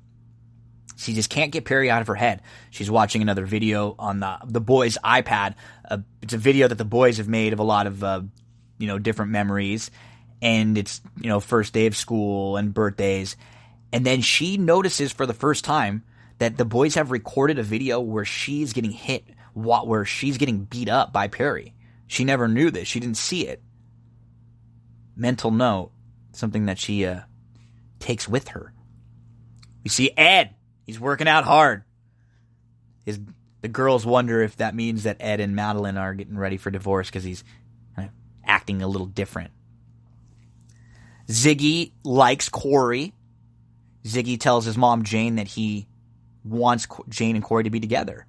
She just can't get Perry out of her head. She's watching another video on the boys' iPad. It's a video that the boys have made of a lot of different memories, and it's first day of school and birthdays. And then she notices for the first time that the boys have recorded a video where she's getting hit, where she's getting beat up by Perry. She never knew this. She didn't see it. Mental note, something that she takes with her. We see Ed. He's working out hard. The girls wonder if that means that Ed and Madeline are getting ready for divorce because he's acting a little different. Ziggy likes Corey. Ziggy tells his mom, Jane, that he wants Jane and Corey to be together.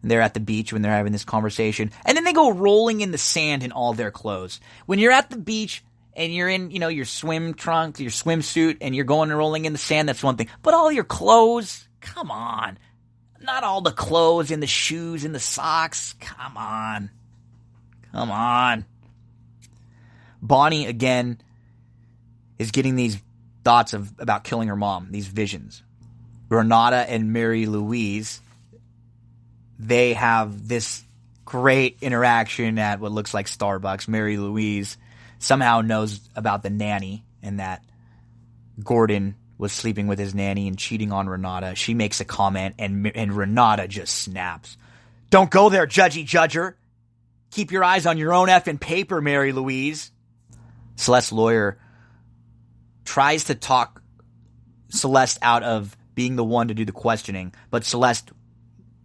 And they're at the beach when they're having this conversation. And then they go rolling in the sand in all their clothes. When you're at the beach and you're in, your swim trunks, your swimsuit, and you're going and rolling in the sand, that's one thing. But all your clothes, come on. Not all the clothes and the shoes and the socks. Come on. Come on. Bonnie, again, is getting these thoughts about killing her mom, these visions. Renata and Mary Louise, they have this great interaction at what looks like Starbucks. Mary Louise somehow knows about the nanny and that Gordon was sleeping with his nanny and cheating on Renata. She makes a comment, and Renata just snaps. Don't go there, judgy judger. Keep your eyes on your own effing paper, Mary Louise. Celeste's lawyer tries to talk Celeste out of being the one to do the questioning, but Celeste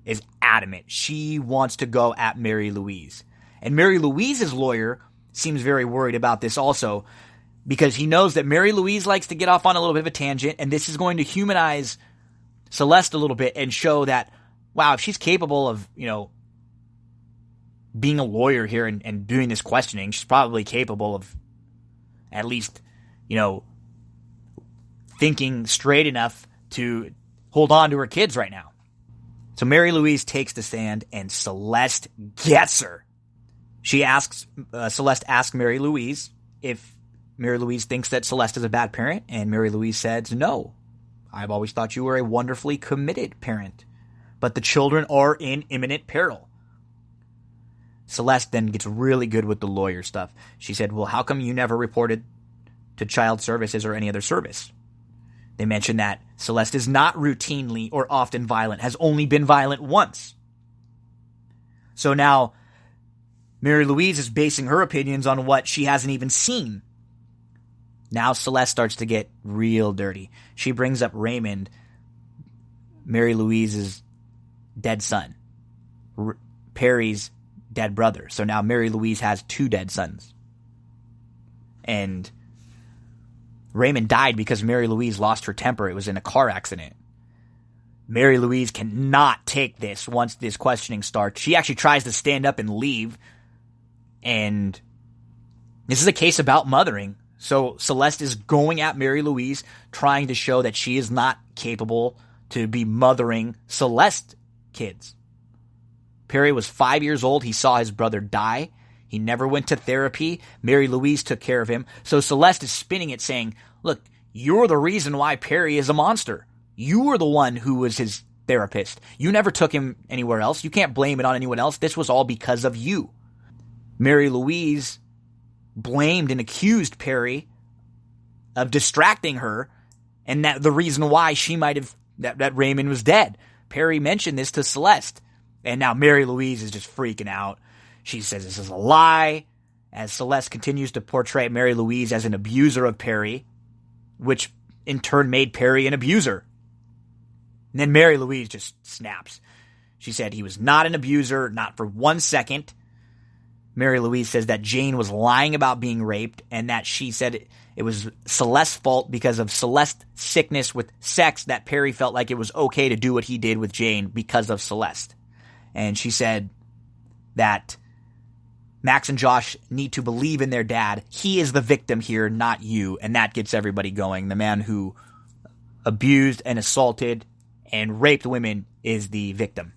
is adamant. She wants to go at Mary Louise. And Mary Louise's lawyer seems very worried about this also, because he knows that Mary Louise likes to get off on a little bit of a tangent, and this is going to humanize Celeste a little bit and show that, wow, if she's capable of, being a lawyer here and doing this questioning, she's probably capable of at least, thinking straight enough to hold on to her kids right now. So Mary Louise takes the stand, and Celeste gets her. Celeste asks Mary Louise if Mary Louise thinks that Celeste is a bad parent, and Mary Louise says, no. I've always thought you were a wonderfully committed parent, but the children are in imminent peril. Celeste then gets really good with the lawyer stuff. She said, well, how come you never reported to child services or any other service? They mentioned that Celeste is not routinely or often violent, has only been violent once. So now Mary Louise is basing her opinions on what she hasn't even seen. Now Celeste starts to get real dirty. She brings up Raymond, Mary Louise's dead son, Perry's dead brother. So now Mary Louise has 2 dead sons. And Raymond died because Mary Louise lost her temper. It was in a car accident. Mary Louise cannot take this once this questioning starts. She actually tries to stand up and leave. And this is a case about mothering. So Celeste is going at Mary Louise, trying to show that she is not capable to be mothering Celeste kids. Perry was 5 years old. He saw his brother die. He never went to therapy. Mary Louise took care of him. So Celeste is spinning it saying, look, you're the reason why Perry is a monster. You were the one who was his therapist. You never took him anywhere else. You can't blame it on anyone else. This was all because of you. Mary Louise blamed and accused Perry of distracting her, and that the reason why she might have, that Raymond was dead. Perry mentioned this to Celeste, and now Mary Louise is just freaking out. She says this is a lie, as Celeste continues to portray Mary Louise as an abuser of Perry, which in turn made Perry an abuser. And then Mary Louise just snaps. She said he was not an abuser, not for 1 second. Mary Louise says that Jane was lying about being raped, and that she said it was Celeste's fault because of Celeste's sickness with sex, that Perry felt like it was okay to do what he did with Jane because of Celeste. And she said that Max and Josh need to believe in their dad. He is the victim here, not you. And that gets everybody going. The man who abused and assaulted and raped women is the victim.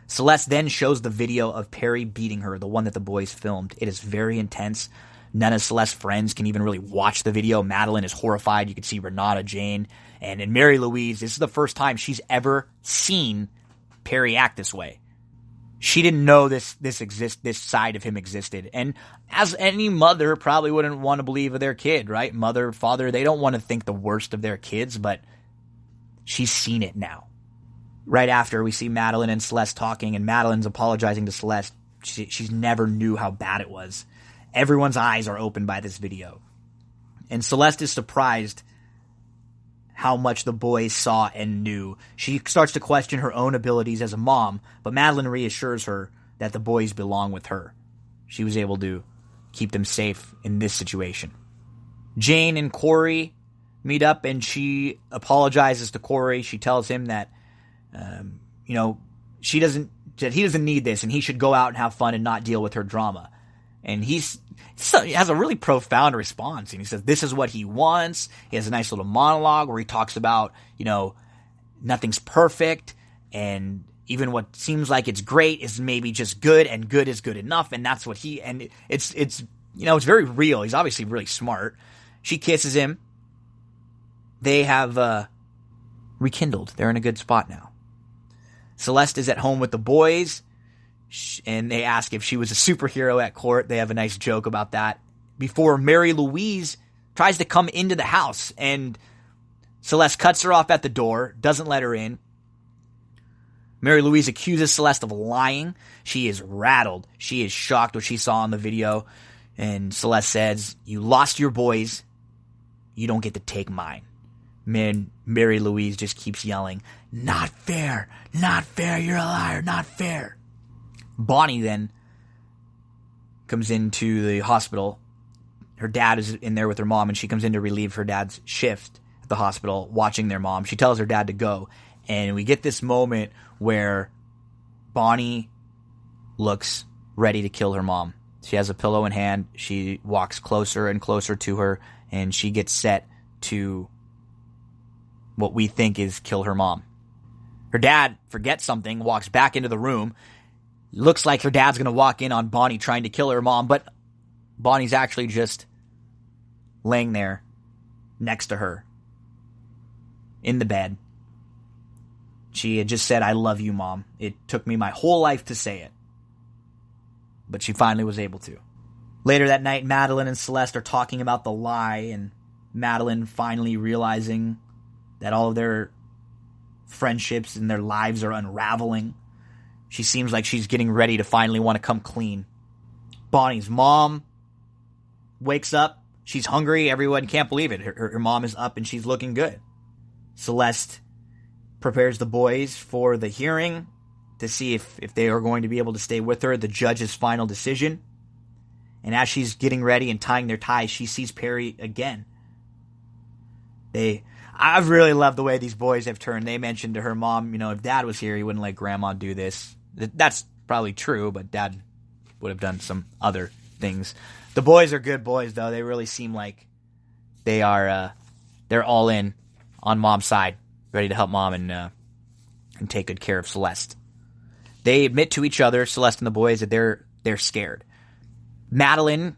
Celeste then shows the video of Perry beating her, the one that the boys filmed. It is very intense. None of Celeste's friends can even really watch the video. Madeline is horrified. You can see Renata, Jane, and in Mary Louise, this is the first time she's ever seen Perry act this way. She didn't know this side of him existed. And as any mother probably wouldn't want to believe of their kid, right? Mother, father, they don't want to think the worst of their kids, but she's seen it now. Right after, we see Madeline and Celeste talking, and Madeline's apologizing to Celeste. She's never knew how bad it was. Everyone's eyes are opened by this video. And Celeste is surprised how much the boys saw and knew. She starts to question her own abilities as a mom, but Madeline reassures her that the boys belong with her. She was able to keep them safe in this situation. Jane and Corey meet up, and she apologizes to Corey. She tells him that he doesn't need this, and he should go out and have fun and not deal with her drama. And he has a really profound response, and he says this is what he wants. He has a nice little monologue where he talks about, nothing's perfect, and even what seems like it's great is maybe just good, and good is good enough, and that's what it's very real. He's obviously really smart. She kisses him. They have rekindled. They're in a good spot now. Celeste is at home with the boys, and they ask if she was a superhero at court. They have a nice joke about that. Before Mary Louise tries to come into the house, and Celeste cuts her off at the door, doesn't let her in. Mary Louise accuses Celeste of lying. She is rattled. She is shocked what she saw on the video. And Celeste says, "You lost your boys. You don't get to take mine." Mary Louise just keeps yelling, "Not fair, not fair, you're a liar, not fair." Bonnie then comes into the hospital. Her dad is in there with her mom, and she comes in to relieve her dad's shift at the hospital, watching their mom. She tells her dad to go, and we get this moment where Bonnie looks ready to kill her mom. She has a pillow in hand. She walks closer and closer to her, and she gets set to what we think is kill her mom. Her dad forgets something, walks back into the room. Looks like her dad's going to walk in on Bonnie trying to kill her mom, but Bonnie's actually just laying there next to her in the bed. She had just said, "I love you, Mom." It took me my whole life to say it, but she finally was able to. Later that night, Madeline and Celeste are talking about the lie, and Madeline finally realizing that all of their friendships and their lives are unraveling. She seems like she's getting ready to finally want to come clean. Bonnie's mom wakes up She's hungry. Everyone can't believe it. Her mom is up and she's looking good. Celeste prepares the boys for the hearing to see if they are going to be able to stay with her, the judge's final decision. And as she's getting ready and tying their ties, she sees Perry again. I really love the way these boys have turned. They mentioned to her mom, if Dad was here, he wouldn't let Grandma do this. That's probably true, but Dad would have done some other things. The boys are good boys, though. They really seem like they're all in on Mom's side, ready to help Mom and take good care of Celeste. They admit to each other, Celeste and the boys, that they're scared. Madeline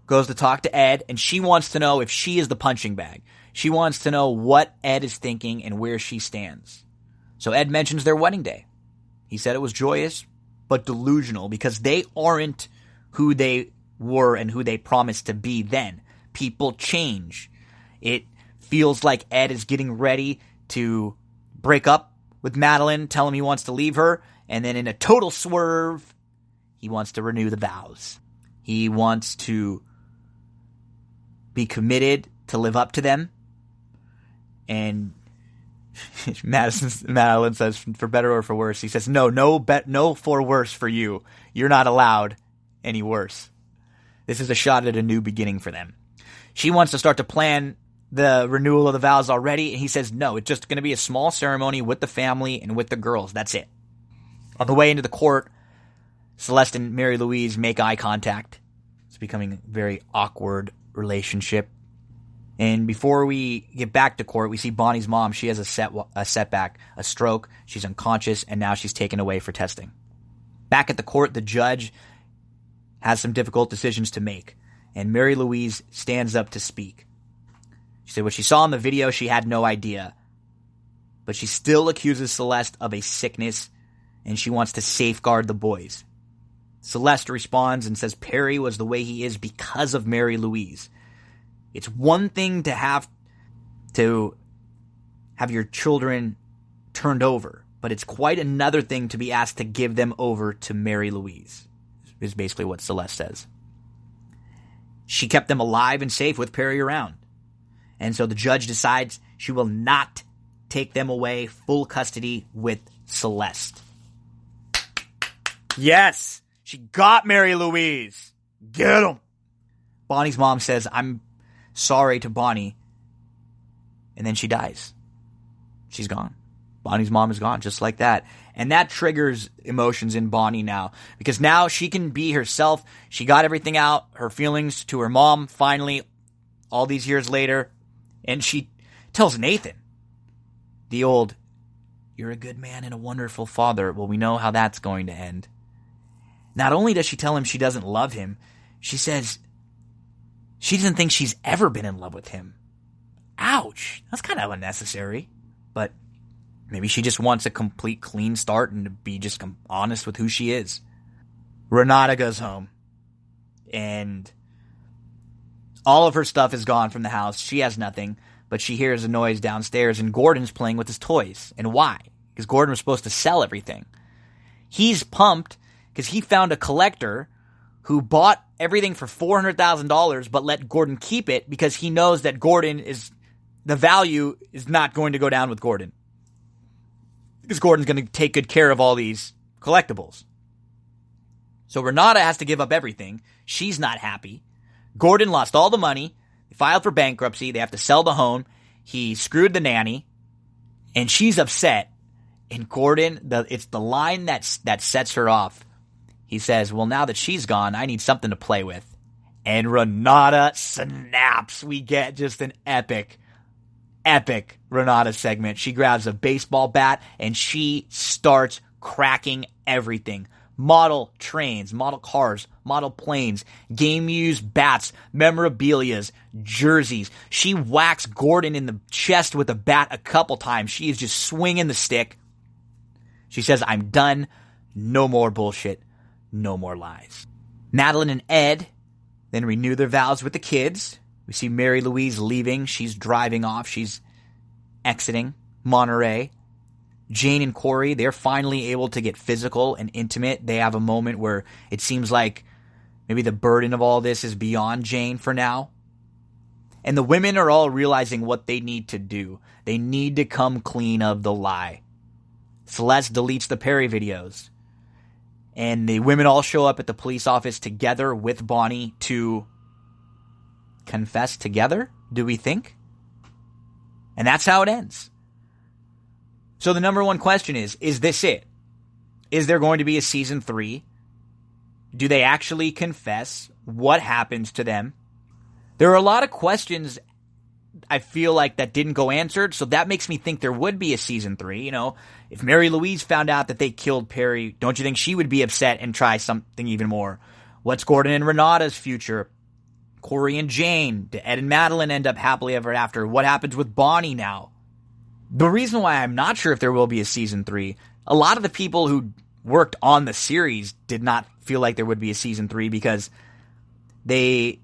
goes to talk to Ed, and she wants to know if she is the punching bag. She wants to know what Ed is thinking and where she stands. So Ed mentions their wedding day. He said it was joyous, but delusional, because they aren't who they were and who they promised to be then. People change. It feels like Ed is getting ready to break up with Madeline, tell him he wants to leave her, and then in a total swerve, he wants to renew the vows. He wants to be committed to live up to them. And Madeline says, for better or for worse, he says, no for worse for you. You're not allowed any worse. This is a shot at a new beginning for them. She wants to start to plan the renewal of the vows already, and he says, no, it's just going to be a small ceremony with the family and with the girls. That's it. On the way into the court, Celeste and Mary Louise make eye contact. It's becoming a very awkward relationship. And before we get back to court, we see Bonnie's mom. She has a setback, a stroke. She's unconscious, and now she's taken away for testing. Back at the court, the judge has some difficult decisions to make, and Mary Louise stands up to speak. She said what she saw in the video, she had no idea. But she still accuses Celeste of a sickness, and she wants to safeguard the boys. Celeste responds and says Perry was the way he is because of Mary Louise. It's one thing to have your children turned over, but it's quite another thing to be asked to give them over to Mary Louise, is basically what Celeste says. She kept them alive and safe with Perry around. And so the judge decides she will not take them away full custody with Celeste. Yes! She got Mary Louise! Get 'em! Bonnie's mom says, I'm sorry to Bonnie. And then she dies. She's gone. Bonnie's mom is gone, just like that. And that triggers emotions in Bonnie now, because now she can be herself. She got everything out, her feelings to her mom, finally, all these years later. And she tells Nathan, the old, you're a good man and a wonderful father. Well, we know how that's going to end. Not only does she tell him she doesn't love him, she says she doesn't think she's ever been in love with him. Ouch. That's kind of unnecessary. But maybe she just wants a complete clean start and to be just honest with who she is. Renata goes home. And all of her stuff is gone from the house. She has nothing. But she hears a noise downstairs and Gordon's playing with his toys. And why? Because Gordon was supposed to sell everything. He's pumped because he found a collector who bought everything for $400,000 but let Gordon keep it because he knows that the value is not going to go down with Gordon. Because Gordon's going to take good care of all these collectibles. So Renata has to give up everything. She's not happy. Gordon lost all the money. They filed for bankruptcy. They have to sell the home. He screwed the nanny. And she's upset. And Gordon, it's the line that sets her off. He says, well, now that she's gone, I need something to play with. And Renata snaps. We get just an epic Renata segment. She grabs a baseball bat and she starts cracking everything. Model trains, model cars, model planes, game-used bats, memorabilias, jerseys. She whacks Gordon in the chest with a bat a couple times. She is just swinging the stick. She says, I'm done. No more bullshit. No more lies. Madeline and Ed then renew their vows with the kids. We see Mary Louise leaving. She's driving off. She's exiting Monterey. Jane and Corey, they're finally able to get physical and intimate. They have a moment where it seems like maybe the burden of all this is beyond Jane for now. And the women are all realizing what they need to do. They need to come clean of the lie. Celeste deletes the Perry videos. And the women all show up at the police office together with Bonnie to confess together, do we think? And that's how it ends. So the number one question is this it? Is there going to be a season 3? Do they actually confess? What happens to them? There are a lot of questions I feel like that didn't go answered, so that makes me think there would be a season 3. You know, if Mary Louise found out that they killed Perry, don't you think she would be upset and try something even more? What's Gordon and Renata's future? Corey and Jane? Do Ed and Madeline end up happily ever after? What happens with Bonnie now? The reason why I'm not sure if there will be a season 3, a lot of the people who worked on the series did not feel like there would be a season 3 because the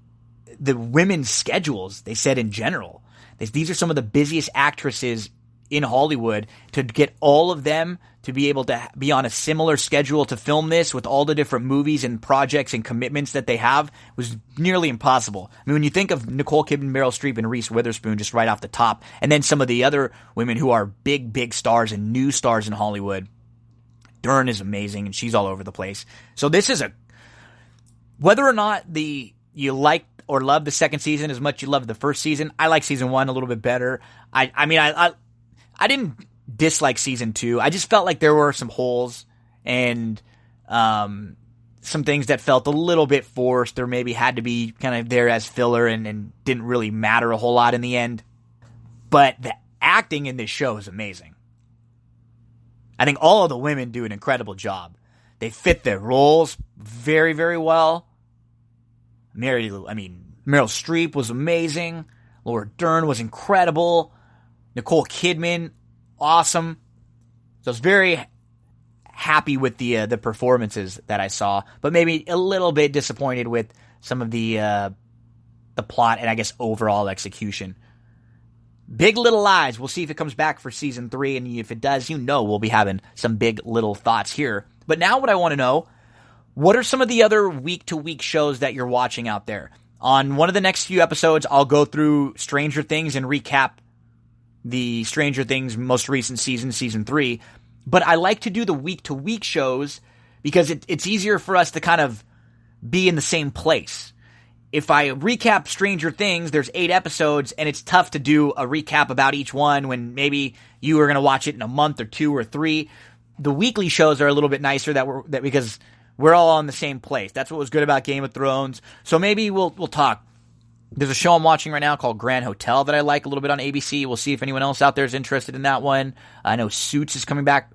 women's schedules, they said in general, these are some of the busiest actresses in Hollywood. To get all of them to be able to be on a similar schedule to film this with all the different movies and projects and commitments that they have was nearly impossible. I mean, when you think of Nicole Kidman, Meryl Streep, and Reese Witherspoon just right off the top, and then some of the other women who are big stars and new stars in Hollywood, Dern is amazing and she's all over the place. So this is whether or not you like or love the second season as much as you love the first season. I like season 1 a little bit better. I didn't dislike season 2. I just felt like there were some holes and some things that felt a little bit forced or maybe had to be kind of there as filler and didn't really matter a whole lot in the end. But the acting in this show is amazing. I think all of the women do an incredible job. They fit their roles very, very well. Meryl Streep was amazing. Laura Dern was incredible. Nicole Kidman, awesome. So I was very happy with the performances that I saw, but maybe a little bit disappointed with some of the plot and I guess overall execution. Big Little Lies. We'll see if it comes back for season 3, and if it does, we'll be having some big little thoughts here. But now what I want to know, what are some of the other week-to-week shows that you're watching out there? On one of the next few episodes, I'll go through Stranger Things and recap the Stranger Things most recent season, season 3. But I like to do the week-to-week shows because it's easier for us to kind of be in the same place. If I recap Stranger Things, there's 8 episodes, and it's tough to do a recap about each one when maybe you are going to watch it in a month or 2 or 3. The weekly shows are a little bit nicer because we're all in the same place. That's what was good about Game of Thrones. So maybe we'll talk. There's a show I'm watching right now called Grand Hotel that I like a little bit on ABC. We'll see if anyone else out there is interested in that one. I know Suits is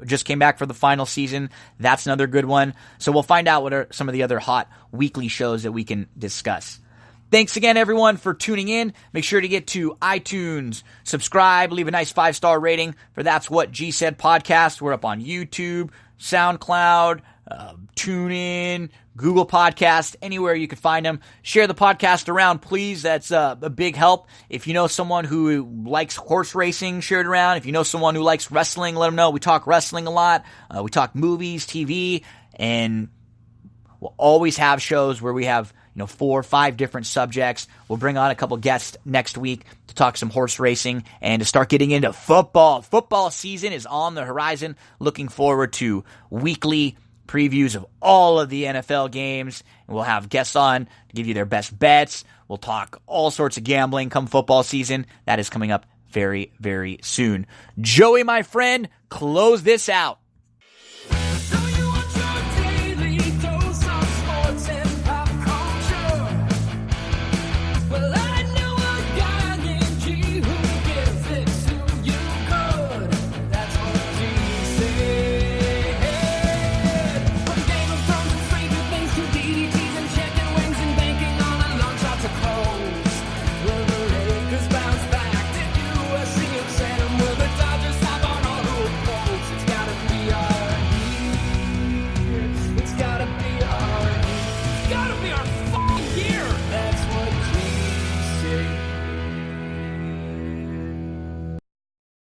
just came back for the final season. That's another good one. So we'll find out what are some of the other hot weekly shows that we can discuss. Thanks again, everyone, for tuning in. Make sure to get to iTunes, subscribe, leave a nice 5-star rating for That's What G Said podcast. We're up on YouTube, SoundCloud, TuneIn, Google Podcast, anywhere you can find them. Share the podcast around, please. That's a big help. If you know someone who likes horse racing, share it around. If you know someone who likes wrestling, let them know. We talk wrestling a lot. We talk movies, TV, and we'll always have shows where we have 4 or 5 different subjects. We'll bring on a couple guests next week to talk some horse racing and to start getting into football. Football season is on the horizon. Looking forward to weekly previews of all of the NFL games. And we'll have guests on to give you their best bets. We'll talk all sorts of gambling come football season. That is coming up very, very soon. Joey, my friend, close this out.